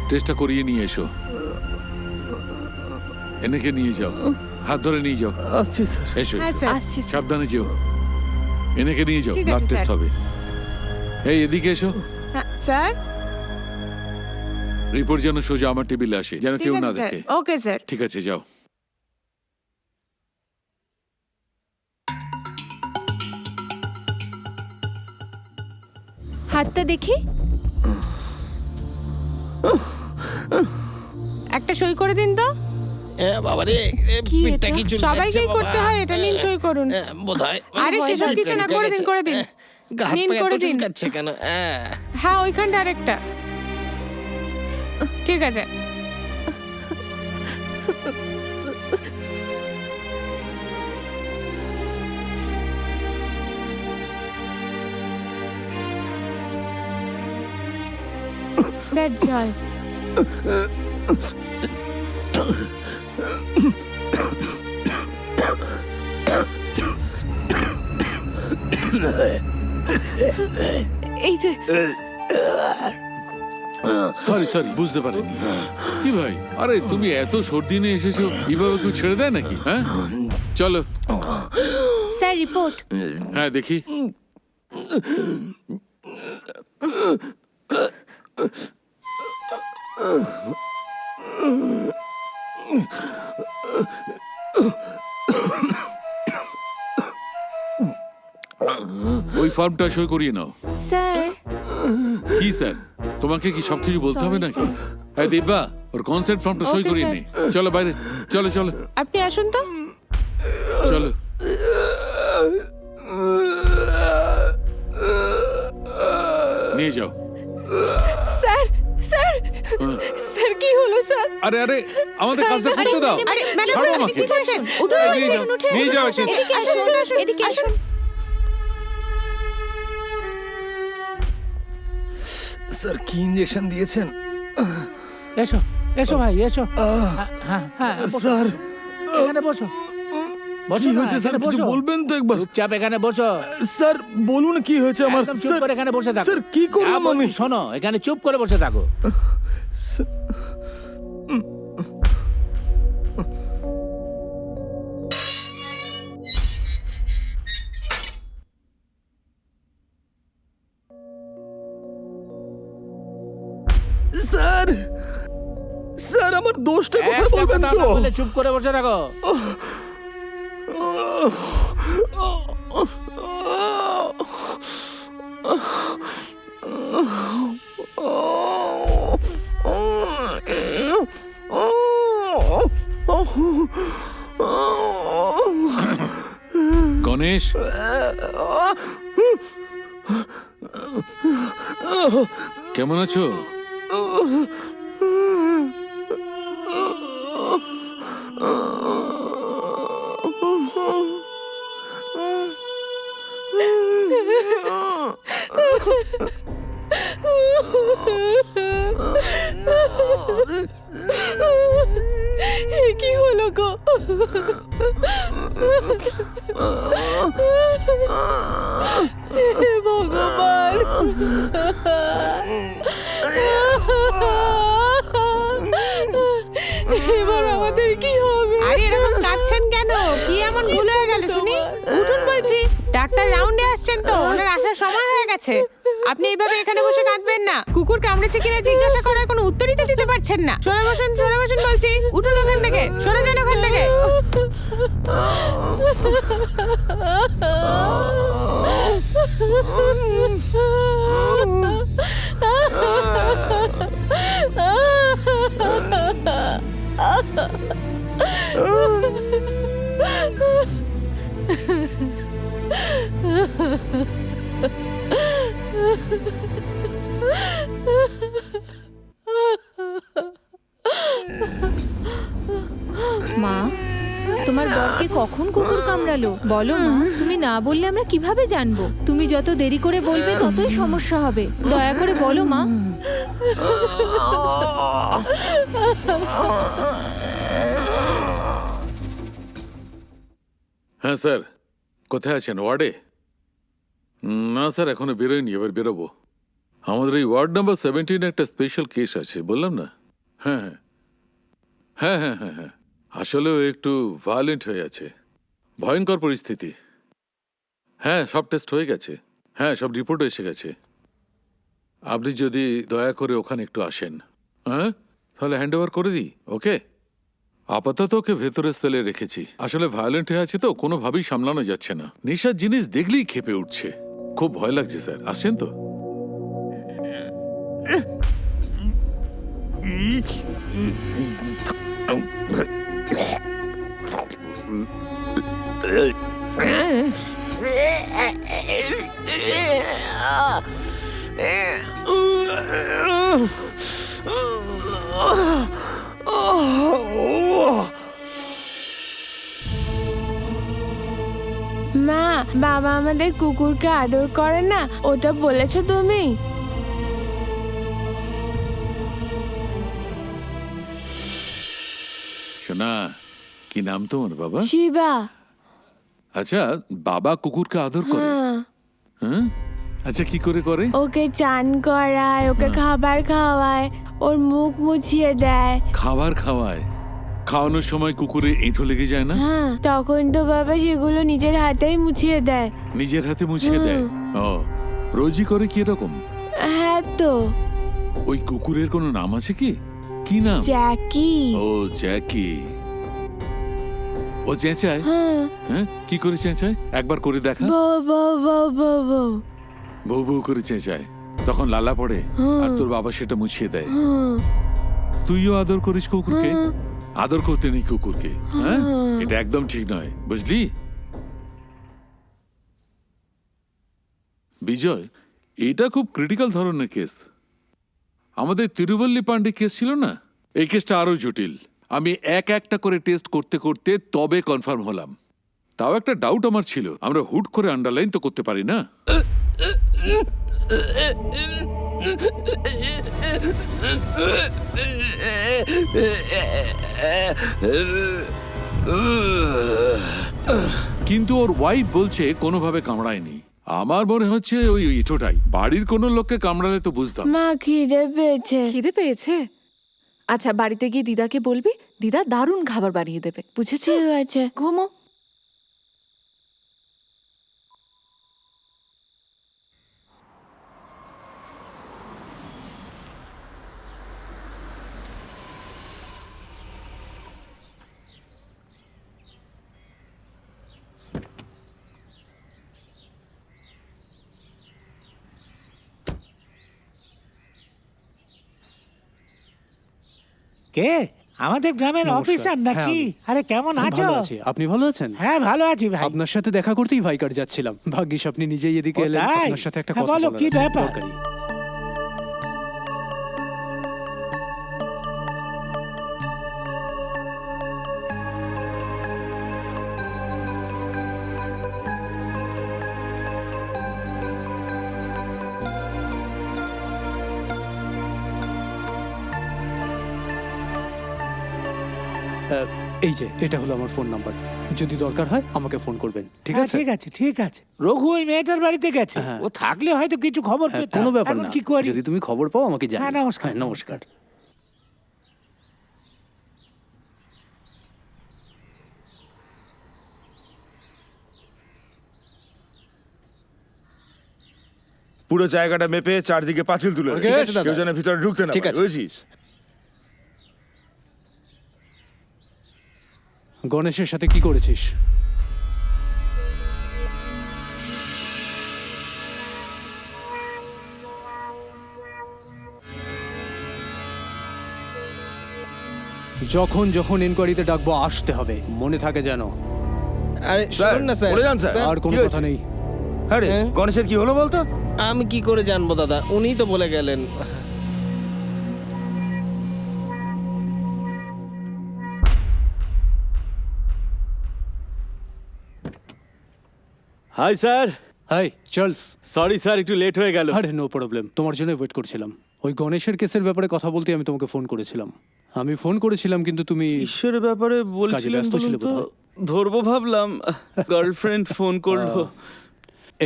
টেস্টটা করিয়ে নিয়ে এসো। এনেকে নিয়ে যাও, হাত ধরে নিয়ে যাও। আসছি স্যার। এসো, হ্যাঁ স্যার। আসছি স্যার। সাবধানে যেও। এনেকে নিয়ে যাও, ঠিক আছে, ব্লাড টেস্ট স্যার। হবে। এই এদিকে এসো। হ্যাঁ, স্যার। রিপোর্ট যেন সোজা আমার টেবিলে আসে, যেন ঠিক কেউ আছে না স্যার। দেখে। Okay sir. ঠিক আছে, যাও। হাতটা দেখি। একটা সই করে দিন তো। বাবারে, কি পিঠটা এটা? কি চুলকাচ্ছে সবাইকেই বাবা। করতে হয়, এটা নিন সই করুন। বোধহয়। আরে সেসব কিছু না, করে দিন, করে দিন। হাত নিন, পা এত করে দিন। চুলকাচ্ছে কেন? হ্যাঁ, ওইখানটা আরেকটা। ঠিক আছে। স্যার জল। এই যে সরি সরি, বুঝতে পারিনি। কি ভাই, আরে তুমি এত সর্দি নিয়ে এসেছো, কিভাবে কেউ ছেড়ে দেয় নাকি? হ্যাঁ, চলো। Sir, report. হ্যাঁ, দেখি। ওই ফর্মটা সই করিয়ে নাও। স্যার। কি স্যার, তোমাকে কি সবকিছু বলতে হবে নাকি? হ্যাঁ দিব্যা, ওর কনসেন্ট ফর্মটা সই Okay, করিয়ে sir. নে। চলো বাইরে, চলো চলো আপনি আসুন তো। চলো। নিয়ে যাও। স্যার, স্যার, স্যার কি হলো স্যার? আরে আরে, আমাদের কাজটা করতে দাও। আরে, ম্যাডাম, ছাড়ো আপনি আমাকে। কি করছেন? উঠুন, এই, নিয়ে যাও, উঠুন, নিয়ে যাও একে। এদিকে আসুন, এদিকে আসুন। স্যার, কি ইঞ্জেকশন দিয়েছেন? এসো, এসো ভাই, এসো। হ্যাঁ, হ্যাঁ, বসো। স্যার, এখানে বসো। বসো কি না, হয়েছে স্যার? এখানে কিছু বসো। বলবেন তো একবার? চুপচাপ এখানে বসো। স্যার বলুন কি হয়েছে আমার? একদম চুপ স্যার, করে এখানে বসে থাকো। স্যার কি করলাম যা আমি? বলছি শোনো, এখানে চুপ করে বসে থাকো। স্যার, স্যার আমার দোষটা কোথায় একটা বলবেন কথা তো? না বলে চুপ করে বসে থাকো। গণেশ, কেমন আছো? কি হলো গো? হে ভগবান, এবার আমাদের কি হবে? আরে এরকম কাঁদছেন কেন? কি এমন ভুল হয়ে গেল শুনি? উঠুন বলছি। ডাক্তার রাউন্ডে আসছেন তো, ওনার আসার সময় হয়ে গেছে। আপনি এইভাবে এখানে বসে কাঁদবেন না। কুকুর কামড়েছে কিনা জিজ্ঞাসা করার কোনো উত্তরই তো দিতে পারছেন না। সরে বসুন, সরে বসুন বলছি। উঠুন ওখান থেকে, সরে যান ওখান থেকে। মা, কখন কুকুর কামড়ালো? বলো মা, তুমি না বললে আমরা কিভাবে জানবো? তুমি যত দেরি করে বলবে ততই সমস্যা হবে। দয়া করে বলো মা। হ্যাঁ স্যার, কোথায় আছেন? ওয়ার্ডে? না স্যার, এখনো বেরোয়নি, এবার বেরোবো। আমাদের এই ওয়ার্ড নাম্বার 17 একটা স্পেশাল কেস আছে, বললাম না? হ্যাঁ হ্যাঁ হ্যাঁ হ্যাঁ হ্যাঁ হ্যাঁ আসলে ও একটু ভায়োলেন্ট হয়ে আছে, ভয়ঙ্কর পরিস্থিতি। হ্যাঁ, সব টেস্ট হয়ে গেছে, হ্যাঁ সব রিপোর্ট এসে গেছে। আপনি যদি দয়া করে ওখানে একটু আসেন, হ্যাঁ তাহলে হ্যান্ড ওভার করে দিই ওকে। আপাতত ওকে ভেতরের সেলে রেখেছি। আসলে ভায়োলেন্ট হয়ে আছে তো, কোনোভাবেই সামলানো যাচ্ছে না। নেশার জিনিস দেখলেই ক্ষেপে উঠছে, খুব ভয় লাগছে স্যার। আসেন তো। মা, বাবা আমাদের কুকুরকে আদর করে না, ওটা বলেছো তুমি? শোনা, কি নাম তোমার বাবা? শিবা। আচ্ছা, বাবা কুকুরকে আদর করে? হ্যাঁ, আচ্ছা কি করে করে? ওকে চান করায়, ওকে খাবার খাওয়ায়, ওর মুখ মুছিয়ে দেয়। খাবার খাওয়ায়? খাওয়ানোর সময় কুকুরে এঁঠো লেগে যায় না? হ্যাঁ, তখন তো বাবা সেগুলো নিজের হাতেই মুছিয়ে দেয়। নিজের হাতে মুছিয়ে দেয়? ও, রোজই করে কি এরকম? হ্যাঁ তো। ওই কুকুরের কোনো নাম আছে কি? কি নাম? জ্যাকি। ও জ্যাকি। ও চেঁচায়? হ্যাঁ, কি করে চেঁচায়? একবার করে দেখা। বউ বউ বউ বউ বউ। বউ বউ করে চেঁচায়, তখন লালা পড়ে আর তোর বাবা সেটা মুছিয়ে দেয়। তুইও আদর করিস কুকুরকে? আদর করতে নেই কুকুরকে, হ্যাঁ? এটা একদম ঠিক নয়, বুঝলি? বিজয়, এটা খুব ক্রিটিক্যাল ধরনের কেস। আমাদের তিরুবল্লী পান্ডে কেস ছিল না, এই কেসটা আরো জটিল। আমি একটা করে টেস্ট করতে করতে তবে কনফার্ম হলাম। তাও একটা ডাউট আমার ছিল, আমরা হুট করে আন্ডারলাইন তো করতে পারি না। কিন্তু ওর ওয়াইফ বলছে কোনোভাবে কামড়ায়নি। আমার মনে হচ্ছে ওই এটোটাই, বাড়ির কোনো লোককে কামড়ালে তো বুঝতাম। মা, খিদে পেয়েছে। খিদে পেয়েছে? আচ্ছা, বাড়িতে গিয়ে দিদাকে বলবি, দিদা দারুণ খাবার বানিয়ে দেবে, বুঝেছো? ঠিক আছে, ঘুমো। কে? আমাদের গ্রামের নমস্কার। অফিসার নাকি? হ্যাঁ, আরে কেমন আছো? ভালো আছি, আপনি ভালো আছেন? হ্যাঁ ভালো আছি ভাই। আপনার সাথে দেখা করতেই ভাইকার যাচ্ছিলাম, ভাগ্যিস আপনি নিজেই এদিকে ও, এলেন। তাই? আপনার সাথে একটা হ্যাঁ, কথা বলো, বলার কি আছে, ব্যাপার? দরকারি। এই যে এটা হলো আমার ফোন নাম্বার, যদি দরকার হয় আমাকে ফোন করবেন, ঠিক হ্যাঁ, আছে? ঠিক আছে ঠিক আছে। রঘু ওই মেয়েটার বাড়িতে গেছে, হ্যাঁ। ও থাকলে হয়তো কিছু খবর হ্যাঁ, পেতাম। কোনো ব্যাপার এখন না, কি করি? যদি তুমি খবর পাও আমাকে জানাও। হ্যাঁ, নমস্কার। হ্যাঁ, নমস্কার। পুরো জায়গাটা মেপে চারদিকে পাঁচিল তুলে রাখ। ঠিক আছে, দাদা। কেউ যেন ভিতরে ঢুকতে না ঠিক পারে, আছে। বুঝেছিস? গণেশের সাথে কি করেছিস? যখন যখন এনকোয়ারিতে ডাকবো আসতে হবে, মনে থাকে যেন। আরে শুনুন না স্যার, বলে যান স্যার। আর কোনো কি কথা হয়েছে? নেই। আরে গণেশের কি হলো বলতো? আমি কি করে জানবো দাদা, উনিই তো বলে গেলেন। Hi sir. Hi Charles. Sorry sir, একটু লেট হয়ে গেল। আরে নো প্রবলেম, তোমার জন্য ওয়েট করছিলাম। ওই গণেশের কেসের ব্যাপারে কথা বলতে আমি তোমাকে ফোন করেছিলাম। আমি ফোন করেছিলাম কিন্তু তুমি কিসের ব্যাপারে বলছিলেন ব্যস্ত বলুন ছিলে তো? বোধহয়। ধরবো ভাবলাম, গার্লফ্রেন্ড ফোন করলো।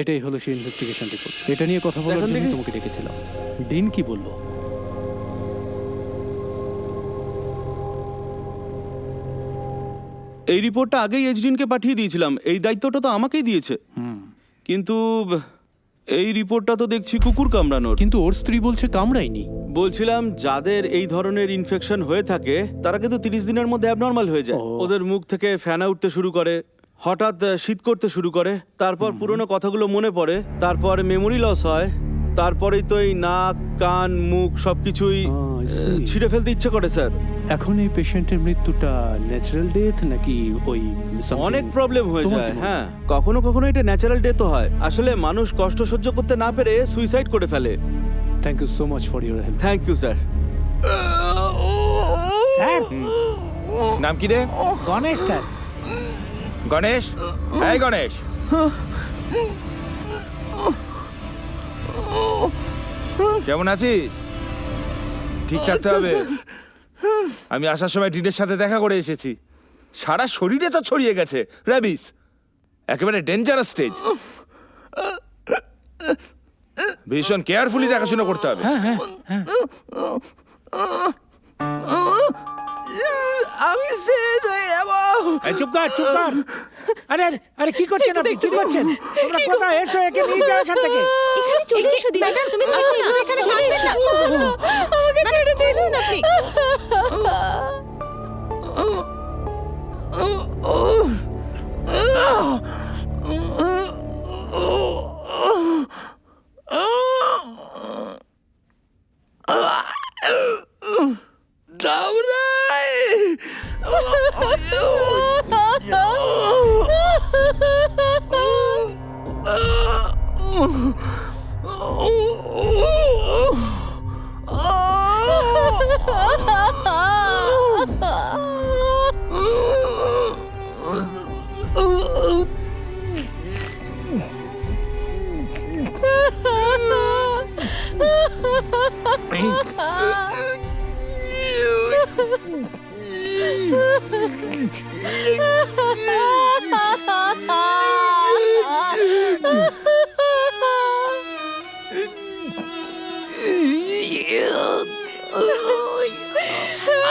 এটাই হলো সেই ইনভেস্টিগেশন রিপোর্ট। এটা নিয়ে কথা বলার দেখান জন্য দেখি। তোমাকে ডেকেছিলাম। ডিন কি বললো? এই রিপোর্টটা আগেই এইচডিনকে পাঠিয়ে দিয়েছিলাম, এই দায়িত্বটা তো আমাকেই দিয়েছে। কিন্তু এই রিপোর্টটা তো দেখছি কুকুর কামড়ানোর। কিন্তু ওর স্ত্রী বলছে কামড়ায়নি। বলছিলাম যাদের এই ধরনের ইনফেকশন হয়ে থাকে তারা কিন্তু 30 দিনের মধ্যে অ্যাবনর্মাল হয়ে যায়। ওদের মুখ থেকে ফেনা উঠতে শুরু করে, হঠাৎ শীত করতে শুরু করে, তারপর পুরনো কথাগুলো মনে পড়ে, তারপর মেমোরি লস হয়, তারপরেই তো এই নাক কান মুখ সবকিছুই ছিঁড়ে ফেলতে ইচ্ছে করে স্যার। এখন এই পেশেন্টের মৃত্যুটা ন্যাচারাল ডেথ নাকি ওই অনেক প্রবলেম হয়ে যায়। হ্যাঁ, কখনো কখনো এটা ন্যাচারাল ডেথও হয়। আসলে মানুষ কষ্ট সহ্য করতে না পেরে সুইসাইড করে ফেলে। Thank you so much for your help. Thank you sir. Sir নাম কি রে? গণেশ স্যার। গণেশ, এই গণেশ, কেমন আছিস? ঠিক থাকতে হবে। আমি আসার সময় ডিনের সাথে দেখা করে এসেছি। সারা শরীরে তো ছড়িয়ে গেছে র্যাবিস, একেবারে ডেঞ্জারাস স্টেজ। ভীষণ কেয়ারফুলি দেখাশোনা করতে হবে। আমি শেষ হয়ে যাবো। চুপ কর, চুপ কর। আরে আরে কি করছেন আপনি? কি করছেন? তোমরা কোথায়? এসো, একে নিয়ে যাও এখান থেকে। এখানে চলে এসো দিদি, তুমি এখানে চলে এসো। আমাকে ছেড়ে দিন আপনি।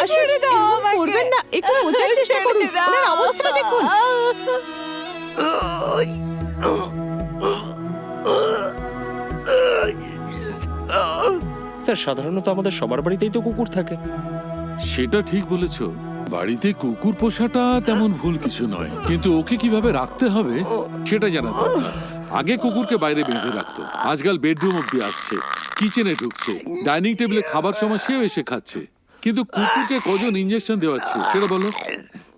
আসলে করবেন না, একটু বোঝার চেষ্টা করুন, ওনার অবস্থা দেখুন। স্যার সাধারণত আমাদের সবার বাড়িতেই তো কুকুর থাকে। সেটা ঠিক বলেছ, বাড়িতে কুকুর পোষাটা তেমন ভুল কিছু নয়, কিন্তু ওকে কিভাবে রাখতে হবে সেটা জানা দরকার। আগে কুকুরকে বাইরে বেঁধে রাখতো, আজকাল বেডরুম অব্দি আসছে, কিচেনে ঢুকছে, ডাইনিং টেবিলে খাবার সময় সেও এসে খাচ্ছে। কিন্তু কুকুরকে কজন ইঞ্জেকশন দেওয়াচ্ছে সেটা বলো?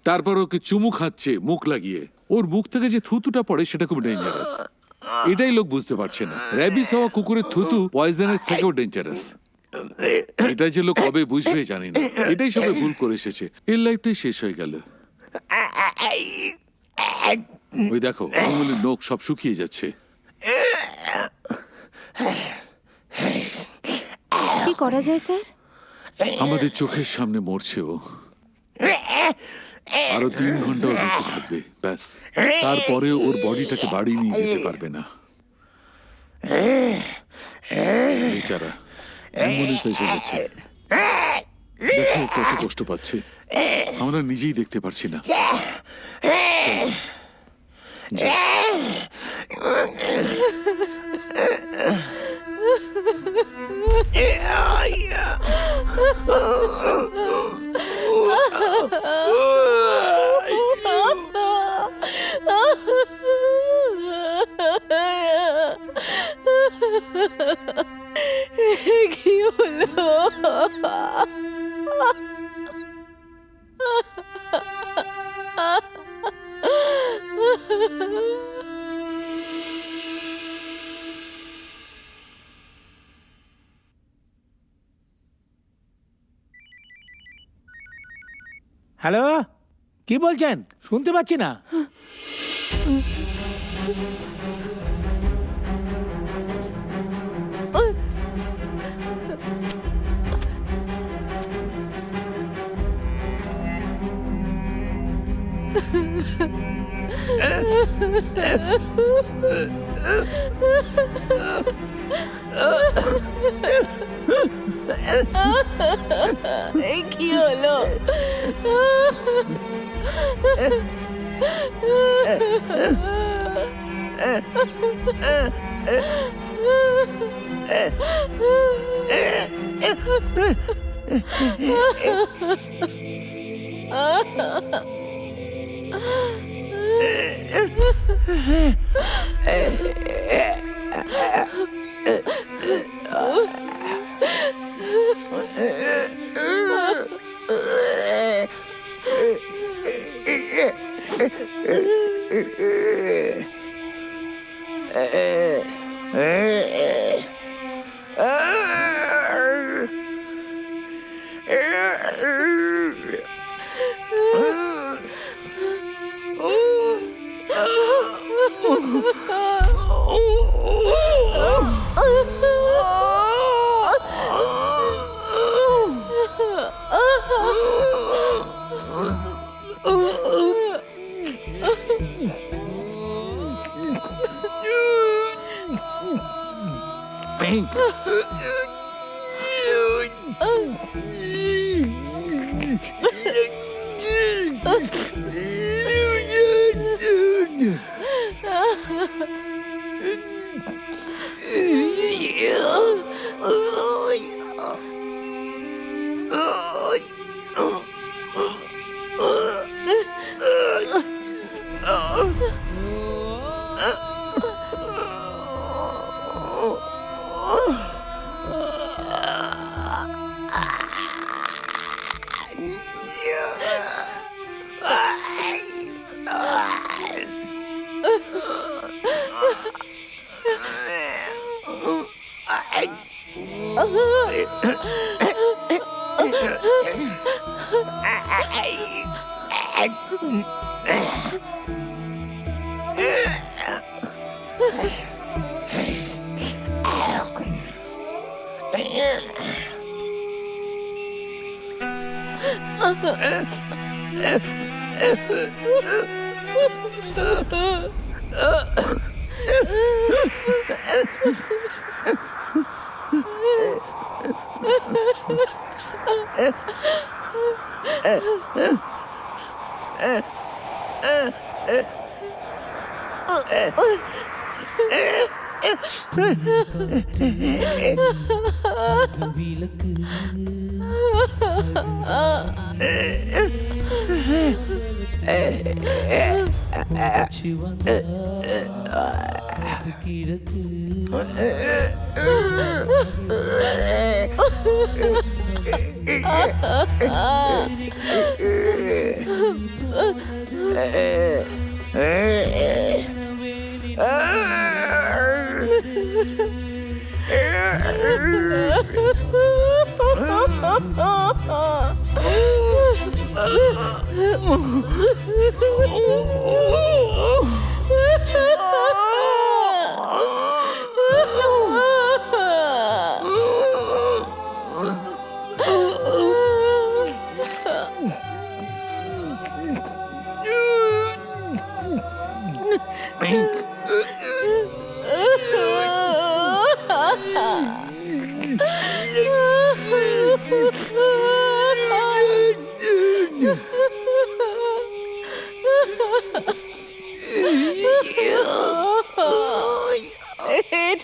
তারপর ওকে চুমু খাচ্ছে মুখ লাগিয়ে, ওর মুখ থেকে যে থুতুটা পড়ে সেটা খুব ডেঞ্জারাস। এটাই লোক বুঝতে পারছে না, র্যাবিস হওয়া কুকুরের থুতু পয়জনের থেকেও ডেঞ্জারাস। এটা যে লোক কবে বুঝবে জানি না, এটাই সবাই ভুল করে এসেছে, এর লাইফটাই শেষ হয়ে গেল। ওই দেখো আঙুলের নখ সব শুকিয়ে যাচ্ছে। কি করা যায় স্যার? আমাদের চোখের সামনে মরছে ও, আরো 3 ঘন্টা ওর বেঁচে থাকবে ব্যাস, তারপরে ওর বডিটাকে বাড়ি নিয়ে যেতে পারবে না। বেচারা অ্যাম্বুলেন্স এসে গেছে, দেখো কত কষ্ট পাচ্ছে, আমরা নিজেই দেখতে পারছি না। কি হলো? হ্যালো, কি বলছেন? শুনতে পাচ্ছি না। এই কি হলো?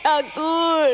ঠাকুর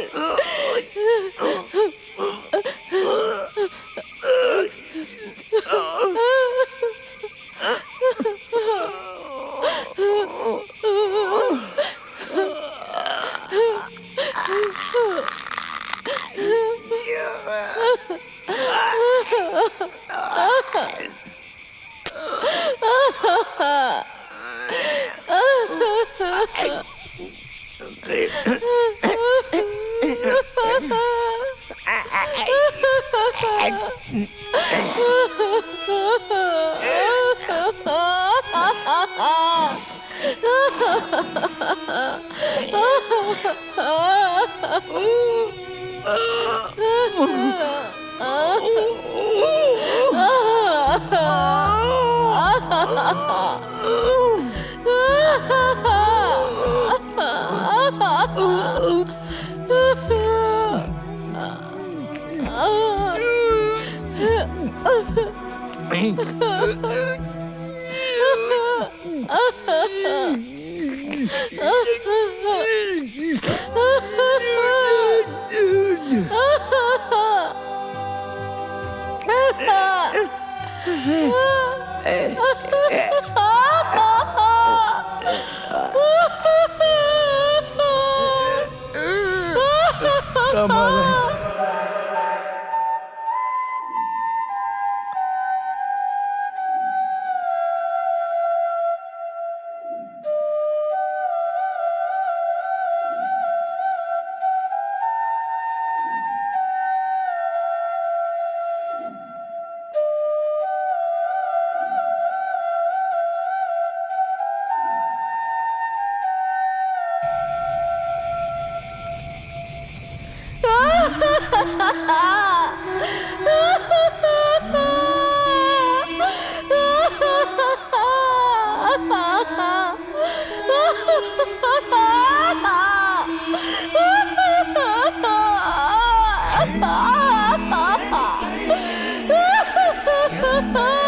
Ah!